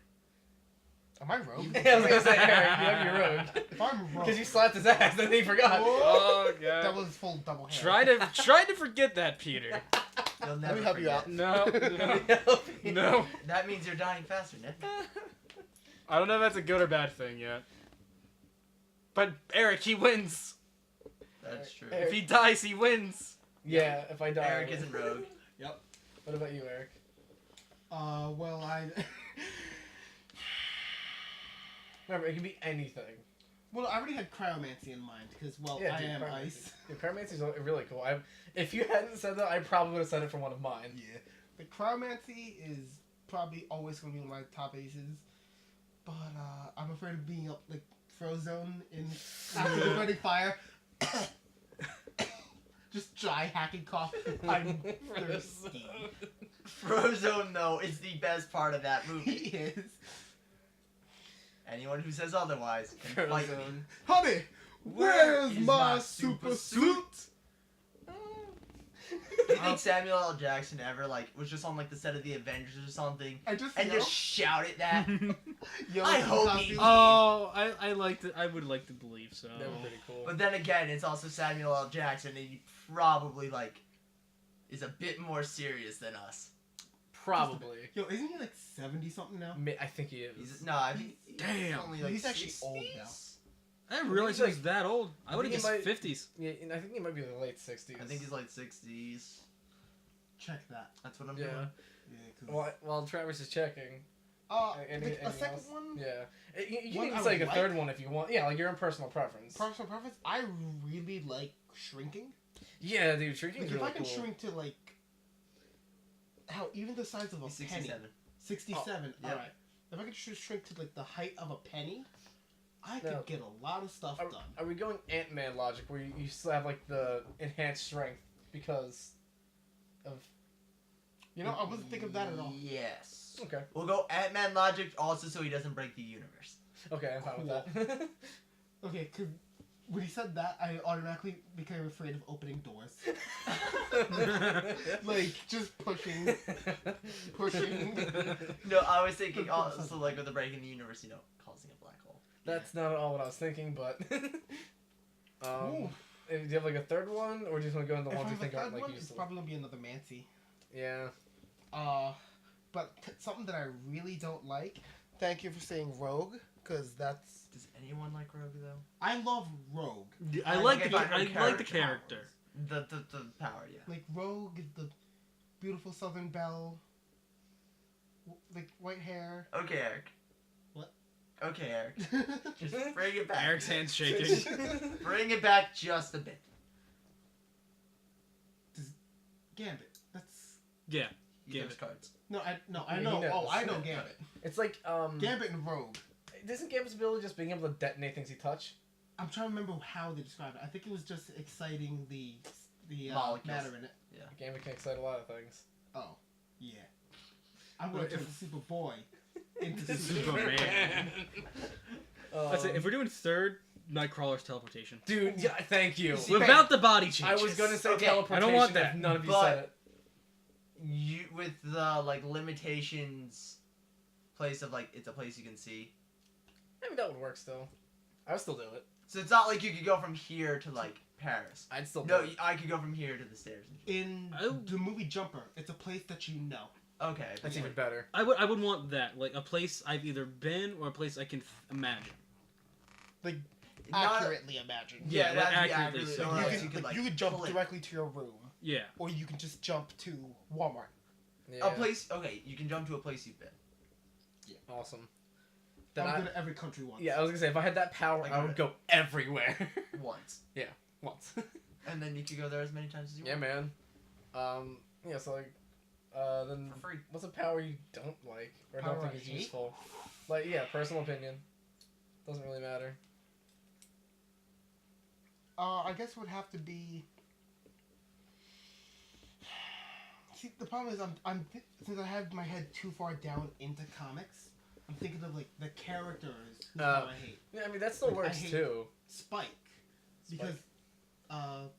Am I rogue? I was gonna say Eric, you have your rogue. If I'm rogue, Because you slapped his ass and he forgot. Oh that god. was full double hair. Try to forget that, Peter. You'll never me help you forget. out. No. No. That means you're dying faster, Nick. I don't know if that's a good or bad thing yet. But Eric, he wins. That's true. Eric- If he dies, he wins. Yeah, if I die. Eric isn't rogue. What about you, Eric? Well, Remember, it can be anything. Well, I already had cryomancy in mind, because, well, Yeah, I dude, am cryomancy. ice. Dude, cryomancy's really cool. If you hadn't said that, I probably would have said it for one of mine. Yeah. The cryomancy is probably always going to be one of my top aces. But, I'm afraid of being up, like, Frozone in after the burning fire. Just dry hacking cough. I'm thirsty. Frozone, though, is the best part of that He movie. is. Anyone who says otherwise can fight me. Frozone. Honey, where's is my my super super suit? Do you think Samuel L. Jackson ever, like, was just on, like, the set of The Avengers or something I just and yelled, just shouted that? yelled I in hope costume. he- Oh, I like to. I would like to believe so. That was pretty cool. But then again, it's also Samuel L. Jackson, and he probably, like, is a bit more serious than us. Probably. Yo, isn't he like 70 something now? I think he is. No, I think Damn. only, like, He's actually old 60s? now. I didn't realize he was like- that old. I would have think guessed he might- 50s. Yeah, and I think he might be in the late 60s. I think he's like 60s. Check that. That's what I'm Yeah. doing. Yeah, 'cause- While Travis is checking. a anything second else? one? Yeah. You can One even I say like a would third like- one if you want. Yeah, like your own personal preference. Personal preference, I really like shrinking. Yeah, dude, shrinking Like, is if really I can cool. shrink to like how even the size of a He's penny, 67. 67. yep. All right. If I could shrink to like the height of a penny, I could Now- get a lot of stuff done. Are we going Ant-Man logic where you still have like the enhanced strength because of? You know, I wasn't thinking of that at all. Yes. Okay. We'll go Ant-Man logic also so he doesn't break the universe. Okay, I'm fine with that. Okay, because when he said that, I automatically became afraid of opening doors. Like just pushing. No, I was thinking also like with the breaking the universe, you know, causing a black hole. That's not at all what I was thinking, but. Ooh. Do you have like a third one, or do you just want to go in the If I ones you have a think aren't third like one, it's useful? probably gonna be another Mancy. Yeah. But something that I really don't like. Thank you for saying Rogue, because that's Does anyone like Rogue though? I love Rogue. I I like think the if I know I like the character. character. The power, yeah. Like Rogue is the beautiful Southern belle. Like white hair. Okay, Eric. What? Okay, Eric. Just bring it back. Eric's hands shaking. Bring it back just a bit. Gambit. That's Yeah. He knows Gambit. cards. I Yeah, he know. knows. Oh, I know Gambit. It's like Gambit and Rogue. Isn't Gambit's ability just being able to detonate things he touch? I'm trying to remember how they described it. I think it was just exciting the Molecules. matter in it. The game can excite a lot of things. Oh, yeah. I'm going to turn Superboy into Superman. That's it. If we're doing third, Nightcrawler's teleportation. Dude, yeah, thank you. See, Without the body I changes. was gonna say Okay, teleportation. I don't want if that. None of you But- said it. You with the like limitations, place of like it's a place you can see. Maybe that would work still. I would still do it. So it's not like you could go from here to like Paris. I'd still do No, it. I could go from here to the stairs. In Oh. the movie Jumper, it's a place that you know. Okay, That's yeah. even better. I would want that, like a place I've either been or a place I can imagine. Not- Accurately imagined. Yeah, Yeah, that'd be accurately accurate. so. Or You else can, you could like you could jump pull it. directly to your room, Yeah. or you can just jump to Walmart. Yeah. A place. Okay, you can jump to a place you've been. Awesome. Then I'm I, good at every country once. yeah, I was gonna say if I had that power, Like I would go everywhere Once. once. And then you could go there as many times as you Yeah, want. man. Yeah, so like, then For free. what's a power you don't like or Power don't think I is hate? useful? Like, yeah, personal opinion. Doesn't really matter. I guess it would have to be. See, the problem is since I have my head too far down into comics, I'm thinking of like the characters who I hate. Yeah, I mean that still Like, I works hate- too. Spike, because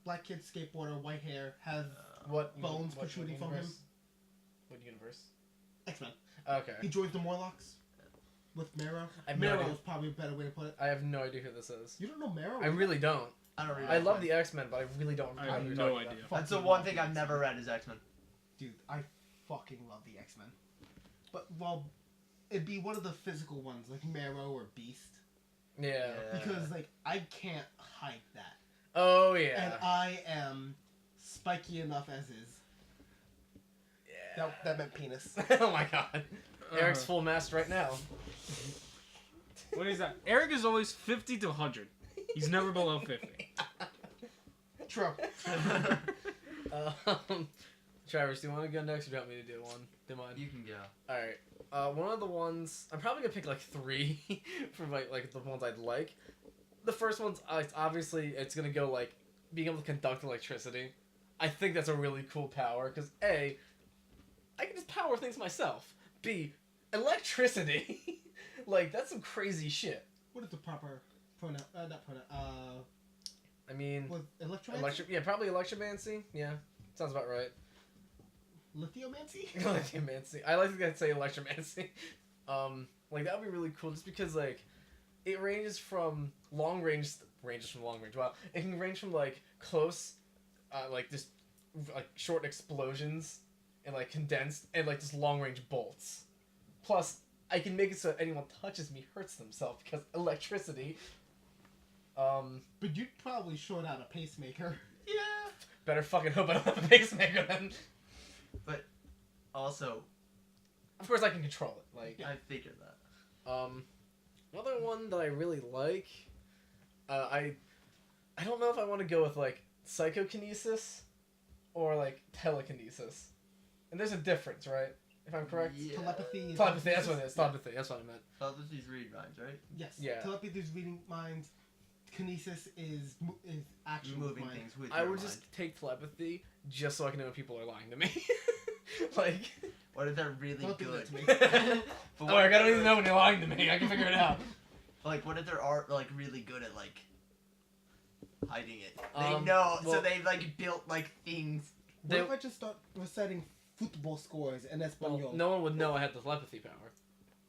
black kid skateboarder, white hair, has What bones what protruding from universe? him. What universe? X-Men. Okay. He joins the Morlocks with Marrow. I have no Marrow idea. is probably a better way to put it. I have no idea who this is. You don't know Marrow? I really don't. I don't read I love X-Men. the X-Men, but I really don't. I know have who you're no talking idea. about. That's the Fucking one love thing the I've X-Men. never read is X-Men. Dude, I fucking love the X-Men. But, well, it'd be one of the physical ones, like Marrow or Beast. Yeah. Because, like, I can't hide that. Oh And yeah. I am spiky enough as is. Yeah. That meant penis. Oh my god. Eric's full mast right now. What is that? Eric is always 50 to 100. He's never below 50. True. Travis, do you want to go next or do you want me to do one? Do mine? You can go. Alright. One of the ones I'm probably gonna pick like 3 for like the ones I'd like. The first one's obviously it's gonna go like being able to conduct electricity. I think that's a really cool power because A, I can just power things myself. B, electricity. Like that's some crazy shit. What is the proper pronoun? Not pronoun. I mean, Was electromancy? yeah, probably electromancy. Yeah, sounds about right. Lithomancy? Electromancy. I like to say electromancy. Like that would be really cool, just because like it ranges from long range. Wow, it can range from like close, like just like short explosions and like condensed and like just long range bolts. Plus, I can make it so anyone touches me hurts themselves because electricity. But you'd probably short out a pacemaker. Yeah. Better fucking hope I don't have a pacemaker then. Also, Of course, I can control it. Like, I figured that. another one that I really like. I don't know if I want to go with like psychokinesis or like telekinesis. And there's a difference, right? If I'm correct. Yeah. Telepathy. Is Telepathy. That's what it is. Telepathy. That's what I meant. Telepathy's read minds, right? Yes. Yeah. Telepathy is reading minds. Kinesis is actual Moving mind. things with I your would mind. just take telepathy just so I can know when people are lying to me. Like, What if they're really Don't do good? that to me. But oh, what I if don't they're- even know when you're lying to me. I can figure it out. Like, what if they're like really good at like hiding it? They Um, know, so well- they've like built like things. What They- if I just start reciting football scores in Well, Espanol? no one would know I had the telepathy power.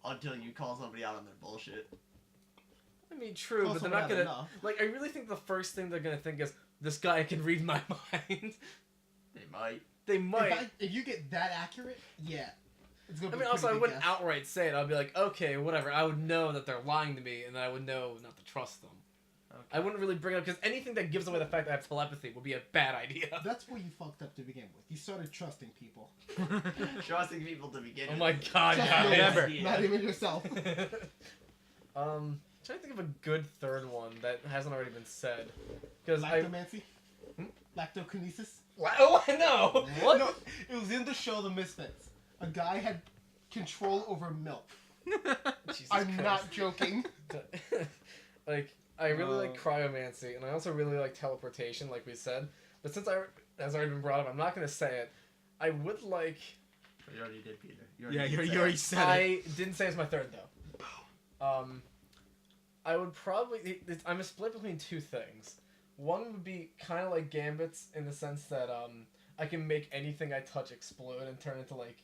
Until you call somebody out on their bullshit. I mean, true, Call but they're someone not out gonna. enough. Like, I really think the first thing they're gonna think is this guy can read my mind. They might. They might. If you get that accurate, yeah. It's gonna I be mean, a also, I pretty big wouldn't guess. outright say it. I'd be like, okay, whatever. I would know that they're lying to me, and then I would know not to trust them. Okay. I wouldn't really bring it up, because anything that gives away the fact that I have telepathy would be a bad idea. That's where you fucked up to begin with. You started trusting people. Trusting people to begin Oh with. my god, Just guys. no never. one, not even yourself. Trying to think of a good third one that hasn't already been said. Because I. Lactomancy? Hmm? Lactokinesis? Oh, no! What? No, it was in the show The Misfits. A guy had control over milk. Jesus I'm Christ. not joking. Like, I really like cryomancy, and I also really like teleportation, like we said. But since has already been brought up, I'm not gonna say it. I would like. You already did, Peter. Yeah, did you say already it. said it. I didn't say it's my third though. I would probably. I'm a split between two things. One would be kind of like Gambit's in the sense that I can make anything I touch explode and turn into like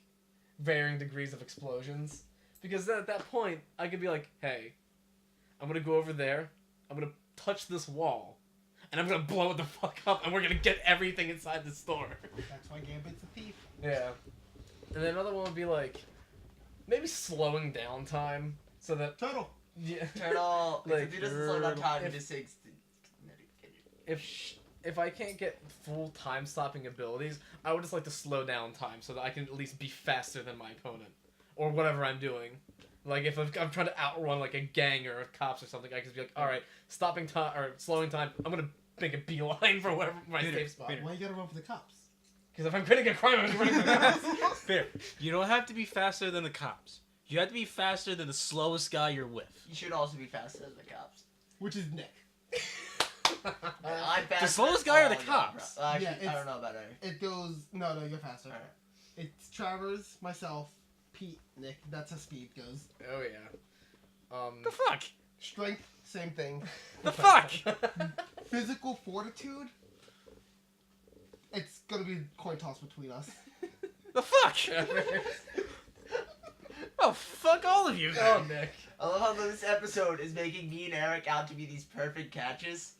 varying degrees of explosions. Because then at that point, I could be like, hey, I'm gonna go over there, I'm gonna touch this wall, and I'm gonna blow it the fuck up, and we're gonna get everything inside the store. That's why Gambit's a thief. Yeah. And then another one would be like, maybe slowing down time, so that, Turtle. yeah, Turtle. Like, if he doesn't slow down time, he if- just takes. if I can't get full time stopping abilities, I would just like to slow down time so that I can at least be faster than my opponent. Or whatever I'm doing. Like, if I'm trying to outrun, like, a gang or cops or something, I can just be like, alright, stopping time, or slowing time, I'm gonna make a beeline for whatever my Peter, safe spot. Peter. Why you gotta run for the cops? Because if I'm gonna get crime, I'm running for the cops. Fair. You don't have to be faster than the cops. You have to be faster than the slowest guy you're with. You should also be faster than the cops. Which is Nick. I'm faster. The slowest guy or the than- cops? bro. Actually, Yeah, I it's- don't know about Eric. It goes. No, you're faster. Alright. It's Travers, myself, Pete, Nick. That's how speed goes. Oh, yeah. The fuck? Strength, same thing. The fuck? Physical fortitude. It's gonna be a coin toss between us. The fuck? Oh, fuck all of you. Oh, Nick. I love how this episode is making me and Eric out to be these perfect catches.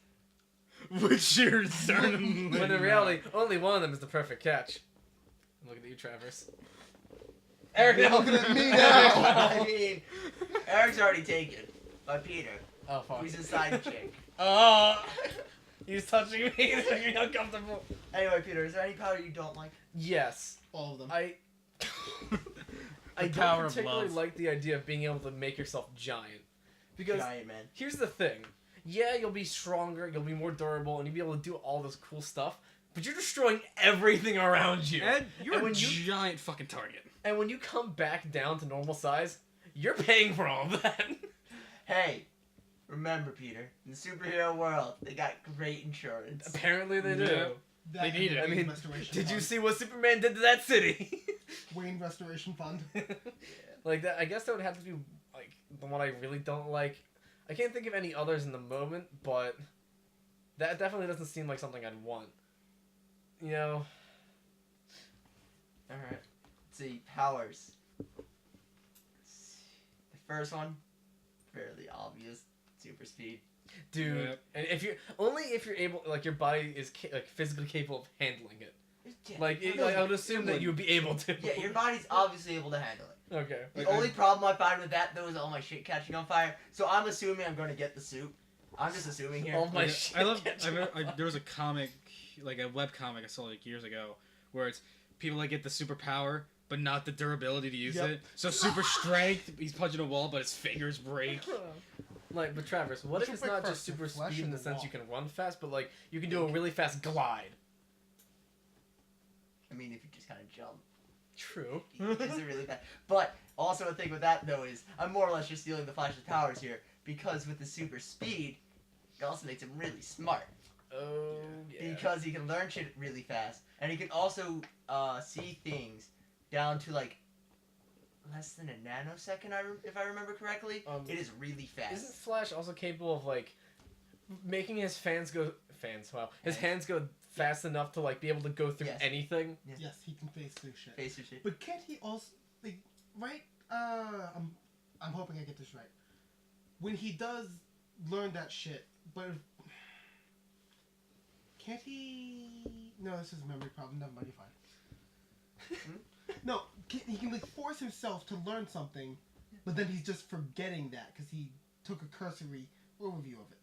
Which you're certainly When in not. reality, only one of them is the perfect catch. I'm looking at you, Travers. Eric, You're no. looking at me now. I mean, Eric's already taken by Peter, Oh, fuck. who's his side chick. Oh, he's touching me. He's making me uncomfortable. Anyway, Peter, is there any power you don't like? Yes, All of them. I The don't power of particularly love. like the idea of being able to make yourself giant. Because Giant man. here's the thing. Yeah, you'll be stronger, you'll be more durable, and you'll be able to do all this cool stuff, but you're destroying everything around you. Ed, you're And a when you- giant fucking target. And when you come back down to normal size, you're paying for all of that. Hey, remember, Peter, in the superhero world, they got great insurance. Apparently they do. Yeah. That They and need the it. I Wayne mean, Restoration did you Fund. see what Superman did to that city? Wayne Restoration Fund? Like that, I guess that would have to be like the one I really don't like. I can't think of any others in the moment, but that definitely doesn't seem like something I'd want. You know, Alright. Let's see, powers. The first one, fairly obvious. Super speed. dude, Yep. and if you're able, like your body is like physically capable of handling it. Yeah, Like, no, I would assume that you would be able to. yeah, your body's obviously able to handle it. Okay. The Like, only problem I find with that, though, is all my shit catching on fire. So I'm assuming I'm going to get the suit. I'm just assuming here. All my Yeah, shit. I love. catching on fire. There was a comic, like a web comic I saw like years ago, where it's people that get the superpower but not the durability to use Yep. it. So super strength, he's punching a wall, but his fingers break. Like, but Travers, what Which if it's will not break just first, super the flesh speed in or the the sense wall? you can run fast, but like you can do a really fast glide? I mean, if you just kind of jump. True. It's really bad. But also a thing with that, though, is I'm more or less just stealing the Flash's powers here. Because with the super speed, it also makes him really smart. Oh yeah. Because he can learn shit really fast. And he can also see things down to, like, less than a nanosecond, if I remember correctly. It is really fast. Isn't Flash also capable of like making his his hands go fast enough to like be able to go through Yes. anything? Yes, he can face through shit. Face your shit. But can't he also, like, right? I'm hoping I get this right. When he does learn that shit, but can't he? No, this is a memory problem. Never mind, you're fine. No, he can like force himself to learn something, but then he's just forgetting that because he took a cursory overview of it.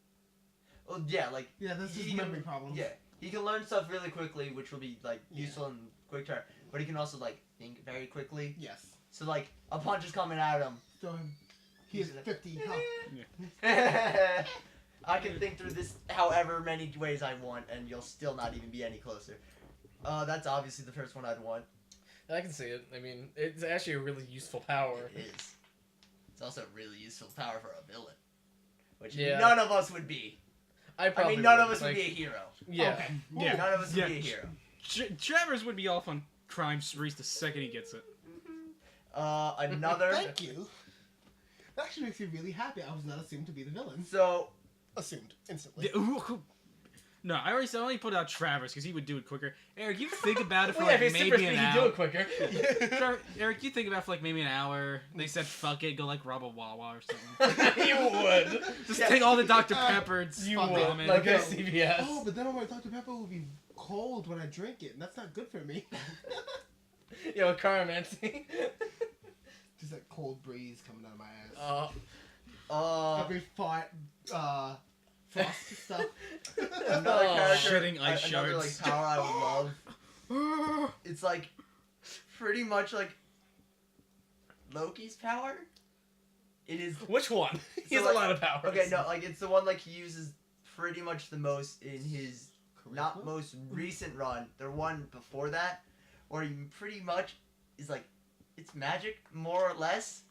Well, yeah, like, Yeah, that's He just can- memory problems. yeah. He can learn stuff really quickly, which will be, like, Yeah. useful in quick time. But he can also, like, think very quickly. Yes. So, like, a punch is coming at him. So he has 50 health. I can think through this however many ways I want, and you'll still not even be any closer. That's obviously the first one I'd want. I can see it. I mean, it's actually a really useful power. It is. It's also a really useful power for a villain. which Yeah. none of us would be. I I probably mean, none of would, us would like- be a hero. Yeah. Okay. Yeah. None of us Yeah. would be a hero. Travers would be off on crime sprees the second he gets it. Another. Thank you. That actually makes me really happy. I was not assumed to be the villain. So Assumed instantly. No, I only put out Travers because he would do it quicker. Eric, you think about it for Well, yeah, like if he's super maybe speed, an he'd do hour. it quicker. Eric, you think about it for like maybe an hour. They said fuck it, go like rob a Wawa or something. You would. Just Yeah. take all the Dr. Peppers. You Fuck would. ramen. Like a Okay. CVS. Oh, but then all my Dr. Pepper will be cold when I drink it, and that's not good for me. Yo, Caramancy. Just that cold breeze coming out of my ass. Every fart, frost stuff. Another Oh. character. Shitting ice another shards. like power I would love. It's like pretty much like Loki's power. It is Which one? He has like- a lot of powers. okay. No, like it's the one like he uses pretty much the most in his not Charisma? most recent run. The one before that, where he pretty much is like it's magic more or less,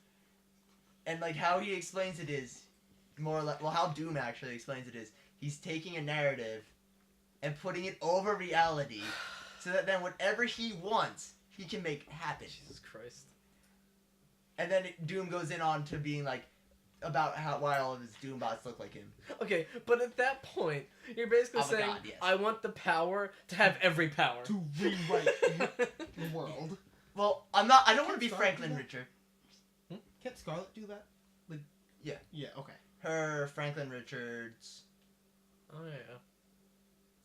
and like how he explains it is more or less. Well, how Doom actually explains it is he's taking a narrative and putting it over reality, so that then whatever he wants, he can make happen. Jesus Christ. And then Doom goes in on to being like about why all of his Doom bots look like him. Okay, but at that point, you're basically I'm a saying, god, yes. I want the power to have every power. To rewrite the world. Well, I'm not. I don't want to be Can Scarlet Franklin do that? Richard. Can't Scarlet do that? Like, Yeah. Yeah, okay. Her Franklin Richards, Oh, yeah.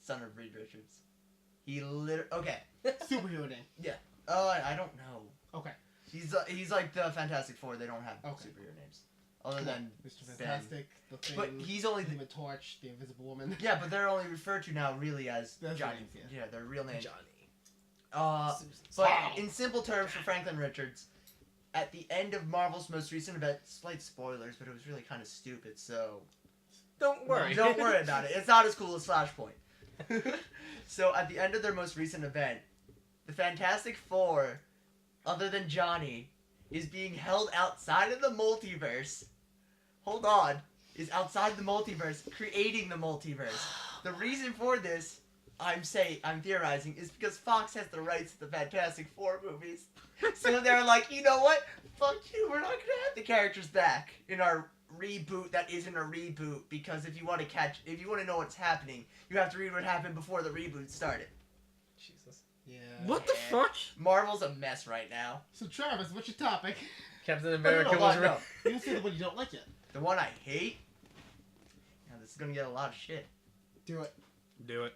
son of Reed Richards. He okay. Superhero name. I don't know. Okay. He's like the Fantastic Four. They don't have Okay. superhero names other Come than on, Mr. Ben. Fantastic, the Thing, But he's only the the, Human Torch, the Invisible Woman. yeah. But they're only referred to now really as That's Johnny. names, yeah. Yeah, their real names. Johnny. But Wow. in simple terms for Franklin Richards, at the end of Marvel's most recent event, slight spoilers, but it was really kind of stupid. So Don't worry. don't worry about it. It's not as cool as Flashpoint. So at the end of their most recent event, the Fantastic Four, other than Johnny, is being held outside of the multiverse. Hold on. Is outside the multiverse, creating the multiverse. The reason for this, I'm theorizing, is because Fox has the rights to the Fantastic Four movies. So they're like, you know what? Fuck you, we're not gonna have the characters back in our reboot that isn't a reboot, because if you want to know what's happening, you have to read what happened before the reboot started. Jesus. Yeah. What the fuck? Marvel's a mess right now. So, Travis, what's your topic? Captain No, America no, was no, right. no. You didn't say the one you don't like yet. The one I hate. Now this is gonna get a lot of shit. Do it. Do it.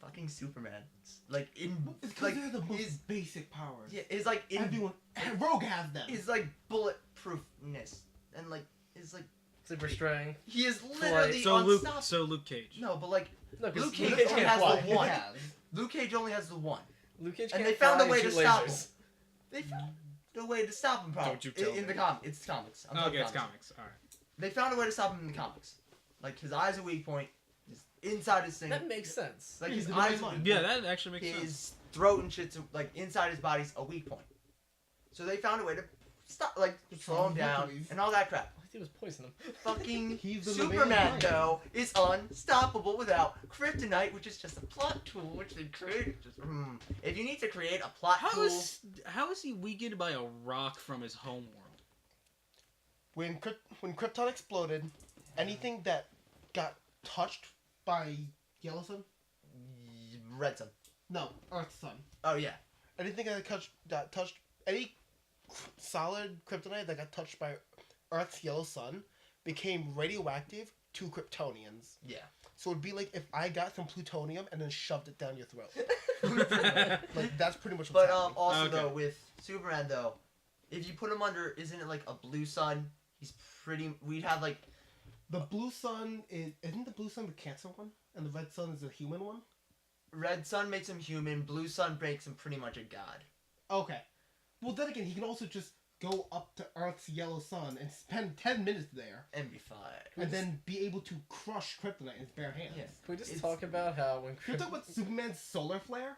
Fucking Superman. Like in It's because like they're the most his basic powers. yeah, his like in Everyone, Rogue has them. his like bulletproofness and like his like Super strength. he is literally So Luke. unstoppable. So Luke Cage. No, but like No, because Luke Luke Cage Cage only can't has fly. the one. Has. Luke Cage only has the one. Luke Cage And can't they found fly a way and to shoot stop lasers. him. They found a way to stop him. Probably Don't you tell in me. the comics. It's comics. I'm talking Okay, it's comics. All right. They found a way to stop him in the comics. Like his eyes a weak point. His inside his thing. That makes sense. Like He's his the eyes. main a weak one. Yeah, point. that actually makes sense. His throat and shit's like inside his body's a weak point. So they found a way to stop, like slow him down Hercules. and all that crap. I think it was poison him. Fucking He's the Superman main guy. though is unstoppable without kryptonite, which is just a plot tool which they created. Just, If you need to create a plot How tool, is he weakened by a rock from his home world? When Krypton exploded, anything that got touched by Yellow Sun? Red Sun. No, Earth Sun. Oh yeah, Anything that got touched, any solid kryptonite that got touched by Earth's Yellow Sun became radioactive to Kryptonians. yeah. So it'd be like if I got some plutonium and then shoved it down your throat. Like that's pretty much what's But happening. also Okay. though with Superman though, if you put him under, isn't it like a blue sun? He's pretty. We'd have like The blue sun isn't the blue sun the Cancer one, and the red sun is the human one. red sun makes him human, blue sun makes him pretty much a god. Okay. Well, then again, he can also just go up to Earth's yellow sun and spend 10 minutes there, And be fine. and then be able to crush kryptonite in his bare hands. Yeah. Can we just It's- talk about how when Can we talk about Superman's solar flare?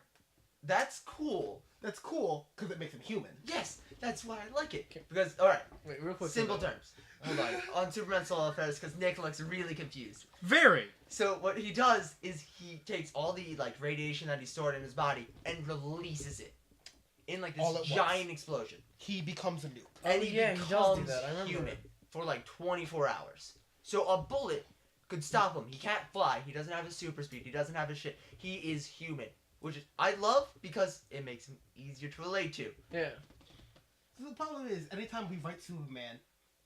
That's cool. That's cool because it makes him human. Yes, that's why I like it. Because, alright, Wait, real quick. simple though. terms. Hold on Superman Solo Affairs, because Nick looks really confused. Very. So what he does is he takes all the like radiation that he stored in his body and releases it in like All this at once. giant explosion. He becomes a nuke. And Oh, he yeah, he becomes does do that, I remember. human for like 24 hours. So a bullet could stop him. He can't fly. He doesn't have his super speed. He doesn't have his shit. He is human, which is, I love because it makes him easier to relate to. Yeah. So the problem is, anytime we write Superman,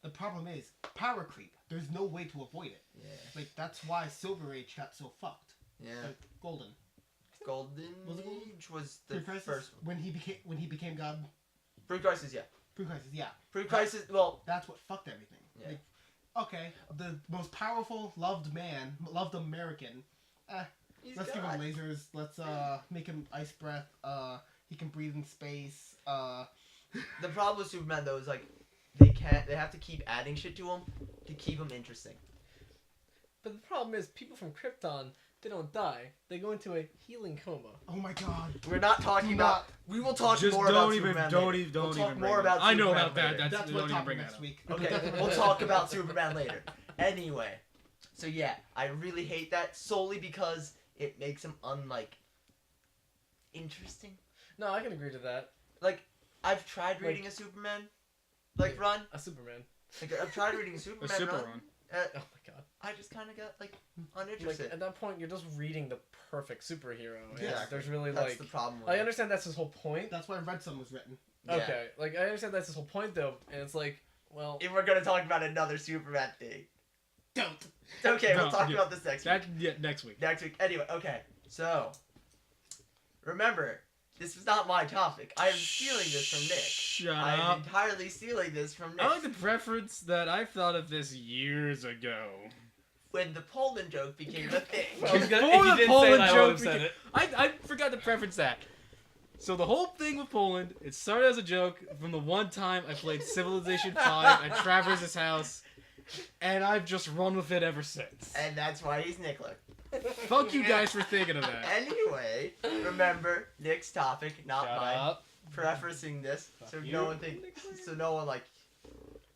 the problem is power creep. There's no way to avoid it. Yeah. Like, that's why Silver Age got so fucked. Yeah. Like, Golden. Golden Was it Golden? Age was the Pre-Crisis? first one. When he became God. Pre-Crisis, yeah. Pre-Crisis, yeah. Pre-Crisis, well, That's what fucked everything. Yeah. Like, okay, the most powerful, loved man, loved American. he's Let's give God. him lasers. Let's make him ice breath. He can breathe in space. The problem with Superman though is like they have to keep adding shit to him to keep him interesting. But the problem is, people from Krypton, they don't die. They go into a healing coma. Oh my god. We're not talking Do about. We will talk Just more about don't even, Superman don't later. even, don't We'll even. talk bring more it about up. I know Superman about that. later. That's That's don't what even topic bring that next up. week. Okay, we'll talk about Superman later. Anyway, so yeah, I really hate that solely because it makes him interesting. No, I can agree to that. Like I've tried reading a Superman run. A Superman. Like I've tried reading a A Superman super run. run. Oh my god. I just kind of got Like, uninterested. at that point, you're just reading the perfect superhero. And Yeah. there's really, That's like... the problem. With I it. understand that's his whole point. That's why Red Sun was written. Yeah. Okay. Like, I understand that's his whole point, though. And it's like, well... If we're gonna talk about another Superman thing, Don't. okay, we'll No, talk yeah. about this next week. That yeah, next week. Next week. Anyway, okay. So, remember, this was not my topic. I am stealing this from Nick. Shut I am up. entirely stealing this from Nick. I like the preference that I thought of this years ago. When the Poland joke became a thing. I was gonna, Before if you the didn't say it, Poland I joke would have said beca- it. I forgot to preference that. So the whole thing with Poland, it started as a joke from the one time I played Civilization 5 at Travers's house, and I've just run with it ever since. And that's why he's Nickler. Fuck you guys for thinking of that. Anyway, remember Nick's topic, not Shut mine. up. Preferencing this, so Fuck no you. one so no one like.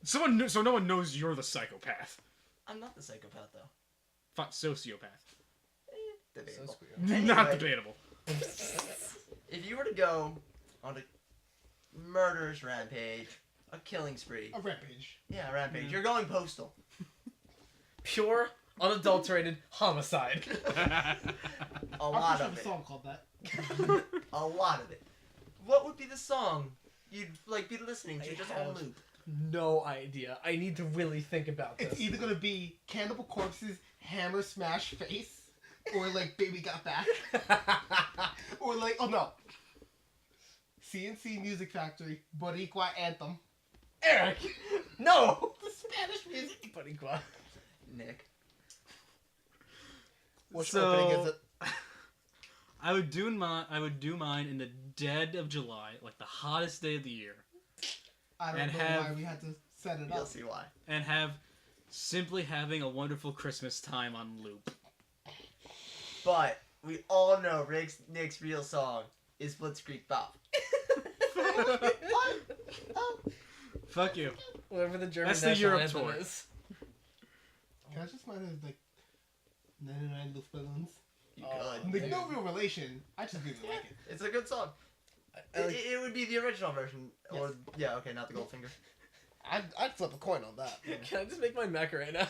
So no one knows you're the psychopath. I'm not the psychopath though. Sociopath. So Debatable. square. Not Anyway. debatable. If you were to go on a murderous rampage, a killing spree, A rampage. yeah, a rampage, Yeah. you're going postal. Pure, unadulterated homicide. A I lot have of a it. song called that. A lot of it. What would be the song you'd like be listening to I just have- on loop? No idea. I need to really think about this. It's either gonna be Cannibal Corpse's Hammer Smash Face, or like Baby Got Back, or like, oh no, CNC Music Factory Boricua Anthem. Eric! No! The Spanish music. Boricua. Nick. Which So- opening is it? I would do mine in the dead of July, like the hottest day of the year, I don't and know have- why we had to set it You'll up. see why. and have simply having a wonderful Christmas time on loop. But we all know Nick's real song is Blitzkrieg Bop. What? Oh, Fuck you. Whatever the German That's the national Europe anthem tour. is. can I just mine as like 99 Luftballons? You Oh, could. Like, no real relation. I just really like it. It's a good song. I like- It would be the original version, or yeah, okay, not the Goldfinger. I'd flip a coin on that. Can I just make my macarena?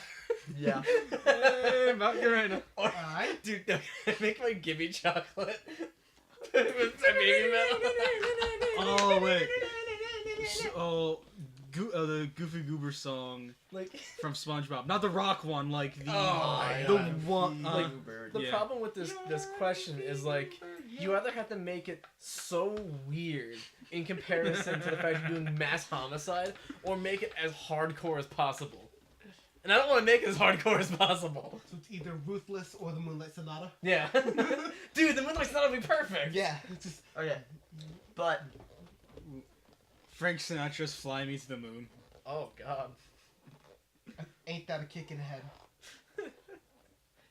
Yeah. Hey, Macarena. Or, Alright. dude, no, can I make my Gibby chocolate? With some baby metal? Oh wait. So, the Goofy Goober song Like, from SpongeBob, not the rock one, like the Oh my the God. one. the Yeah. problem with this question is, like, you either have to make it so weird in comparison to the fact you're doing mass homicide, or make it as hardcore as possible. And I don't want to make it as hardcore as possible. So it's either Ruthless or the Moonlight Sonata. Yeah. Dude, the Moonlight Sonata would be perfect. Yeah, it's just Okay. But Frank Sinatra's "Fly Me to the Moon." Oh, God. ain't that a kick in the head?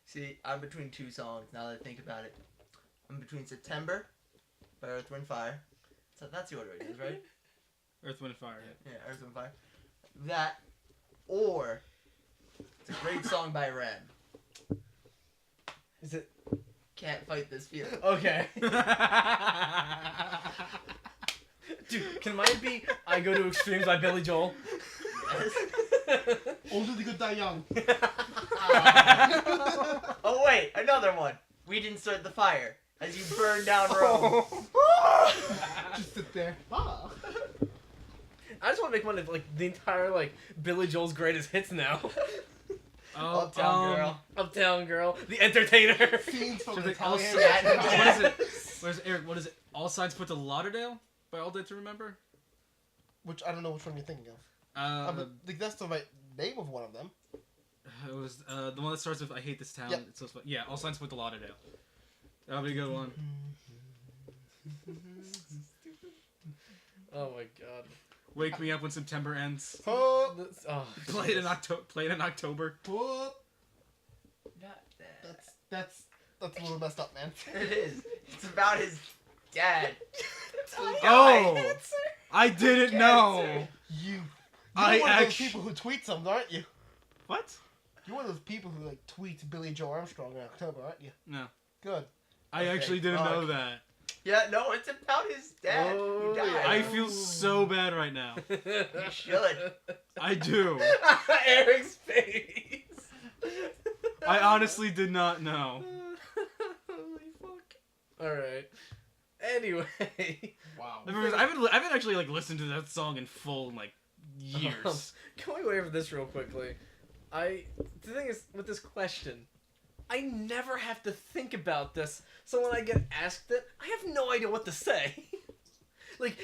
see, I'm between two songs now that I think about it. I'm between September by Earth, Wind, Fire So that's the order it is, right? Earth, Wind, and Fire. Yeah, Earth and Fire. That, or it's a great song by Rem. Is it Can't Fight This Feeling. okay? Dude, can mine be "I Go to Extremes" by Billy Joel? Older the good die young. Oh wait, another one. We Didn't Start the Fire as you burn down Rome. Just sit there. Ah. I just want to make one of like the entire like Billy Joel's greatest hits now. Oh, Uptown Girl. Uptown Girl, The Entertainer. Scenes from So the they all Italian sat- restaurant. What is it? Where's Eric? What is it? All Signs Point to Lauderdale by All Day to Remember. Which I don't know which one you're thinking of. Uh, Like that's the right name of one of them. it was the one that starts with "I hate this town." Yep. It's so, yeah, All Signs Point to Lauderdale. That'll be a good one. Oh my god. Wake me up when September ends. Oh, Oh, Play it in October. Play it in October. oh, Not that. that's a little messed up, man. It is. It's about his dad. Oh, I didn't know. You're I one of those actu- people who tweet something, aren't you? What? You're one of those people who like tweets Billy Joe Armstrong in October, aren't you? No, Good. I Okay, actually didn't fuck. know that. Yeah, no, it's about his dad Oh, who died. yeah. I feel so bad right now. You should. I do. Eric's face. I honestly did not know. Holy fuck. All right. Anyway. Wow. I haven't actually like listened to that song in full in like years. Can we wait for this real quickly? The thing is with this question, I never have to think about this, so when I get asked it, I have no idea what to say. Like,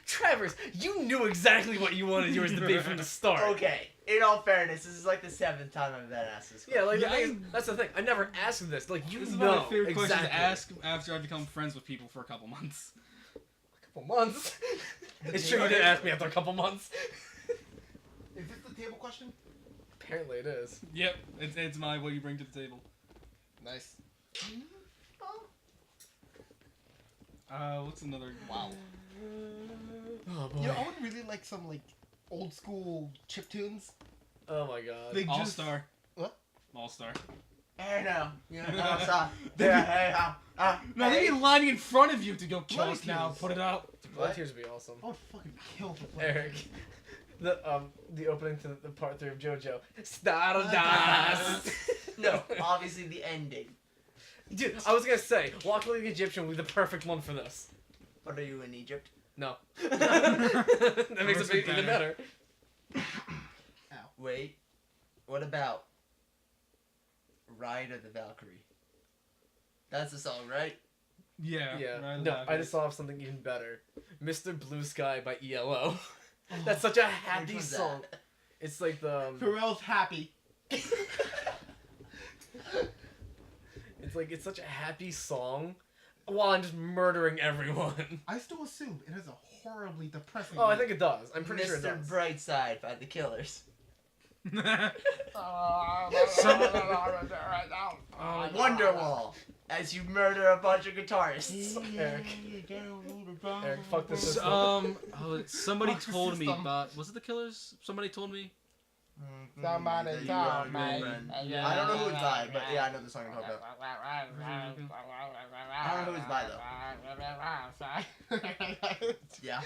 Travers, you knew exactly what you wanted yours to be from the start. Okay, in all fairness, this is like the 7th time I've been asked this Yeah, question. like, Yeah, the thing is, that's the thing. I never asked this. Like, you This is know one of my favorite exactly. questions to ask after I become friends with people for a couple months. Couple months. The It's true you table- did ask me after a couple months. Is this the table question? Apparently it is. Yep, it's my what you bring to the table. Nice. What's another? Wow. Oh boy. You know, I would really like some like old school chip tunes. Oh my god. Like All just Star. What? All Star. Hey now. Yeah, No, they'd be lining in front of you to go kill Bloody us now. tears. Put it out. Blood Tears would be awesome. I would fucking kill for Blood Eric, Tears. the opening to the part 3 of JoJo. Stardust. No, obviously the ending. Dude, I was gonna say, Walk Like the Egyptian would be the perfect one for this. What are you in Egypt? No. That makes it Perfect even better. better. Wait, what about Ride of the Valkyrie? That's the song, right? Yeah. Yeah. right No, about I it. just thought of something even better. Mr. Blue Sky by ELO. That's such a Which happy one's that? song. It's like the Pharrell's happy. it's such a happy song while I'm just murdering everyone. I still assume it has a horribly depressing. Oh, I think it does. I'm pretty Mr. sure it does. Brightside by the Killers. Wonderwall, as you murder a bunch of guitarists. Eric. Eric, fuck this system. Somebody Fuck the told me system. about. Was it the Killers? Somebody told me. Somebody That you told are a me. good friend. I don't know who it's by, but yeah, I know the song you're talking about. I don't know who it's by though. Yeah.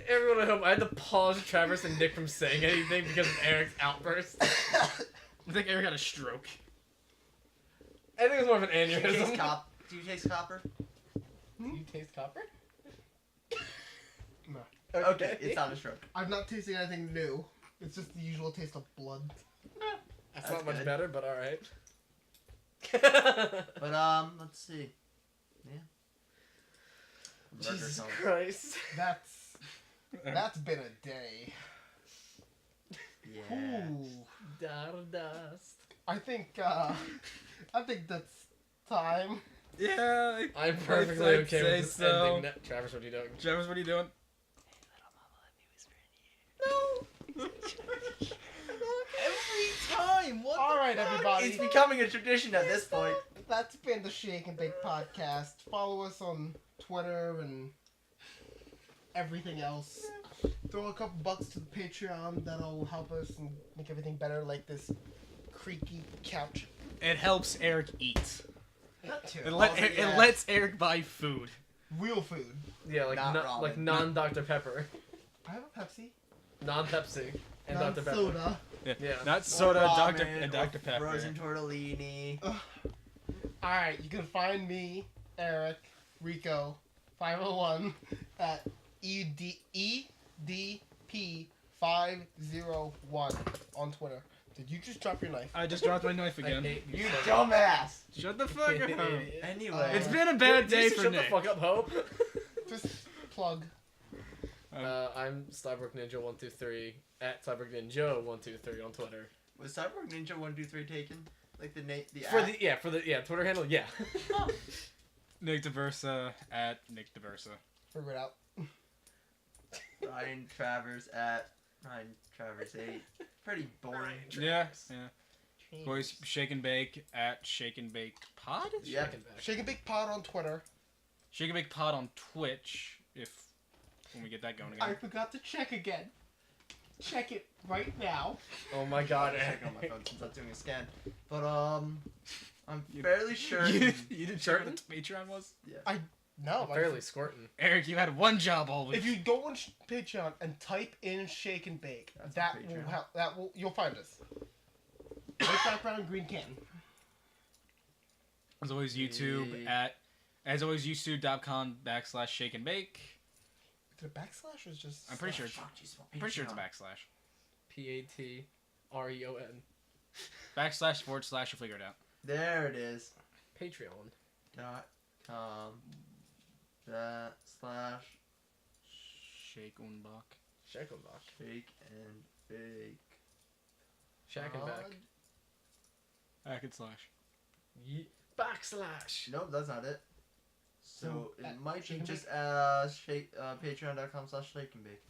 Everyone at home, I had to pause Travis and Nick from saying anything because of Eric's outburst. I think Eric had a stroke. I think it was more of an Do you taste aneurysm. Do you taste copper? You taste copper? No. Okay, it's not a stroke. I'm not tasting anything new. It's just the usual taste of blood. That's That's not much good. better, but alright. But let's see. Yeah. Murder Jesus songs. Christ. That's been a day. Yeah. Ooh. Stardust. I think that's time. Yeah. I'm perfectly I'd okay say with this so. ending. Travis, what are you doing? Travis, what are you doing? Every time time. What? All right, It's everybody. becoming a tradition at this point. That's been the Shake and Bake podcast. Follow us on Twitter and everything else. Throw a couple bucks to the Patreon. That'll help us and make everything better, like this creaky couch. It helps Eric eat. Not too. It Also, yeah. lets Eric buy food. Real food. Yeah, like Not ramen. like non Dr Pepper, I have a Pepsi. non Pepsi, and Non Dr Pepper. soda. Yeah. Not soda, Ramen and or Dr Pepper. Frozen tortellini. Alright, you can find me, Eric, Rico, 501 at EDP501 on Twitter. Did you just drop your knife? I just dropped my knife I again. hate You so much. dumbass. Shut the fuck up. Anyway. It's been a bad day Please for shut Nick. the fuck up, Hope. Just plug. I'm Cyborg Ninja 123 at Cyborg Ninja 123 on Twitter. Was Cyborg Ninja 123 taken? Like the For app? the Twitter handle, yeah. Nick DeVersa at Nick DeVersa. Figure it out. Ryan Travers at Ryan Travers 8. Pretty boring. Yeah, yeah. Boys, Shake and Bake at Shake and Bake Pod? Yep. Shaking back. Shake and Bake Pod on Twitter. Shake and Bake Pod on Twitch, when we get that going I again. forgot to check again. Check it right now. Oh my god, Check on my Eric. phone since I'm doing a scan. But I'm fairly sure. you didn't check Certain? what the Patreon was? No, I'm fairly squirting. Eric, you had one job all week. If you go on Patreon and type in Shake and Bake, That's that on will Patreon. help. That will you'll find us. White background, green can. As always, YouTube youtube.com/Shake and Bake. Is it a backslash or is it just? I'm pretty sure it's, Fuck, you smell I'm pretty sure it's a Patreon. backslash. PATREON. // you'll figure it out. There it is. Patreon. .com/. Shake und Bake. Shackenbach. Shake and bake. Shackenback. Backslash. Nope, that's not it. So it at might be Shake and just patreon.com/shake and bake.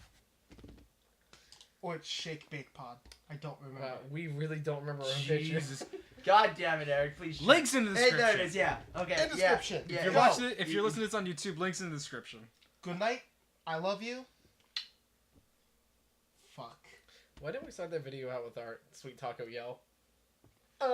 Or it's Shake Bake Pod. I don't remember. Wow, we really don't remember our pictures. Jesus. God damn it, Eric! Please. Links in the Hey, description. there it is. Yeah. Okay. In description. Yeah. If you're yeah. watching it, if you're listening to this on YouTube, links in the description. Good night. I love you. Fuck. Why didn't we start that video out with our sweet taco yell? Uh,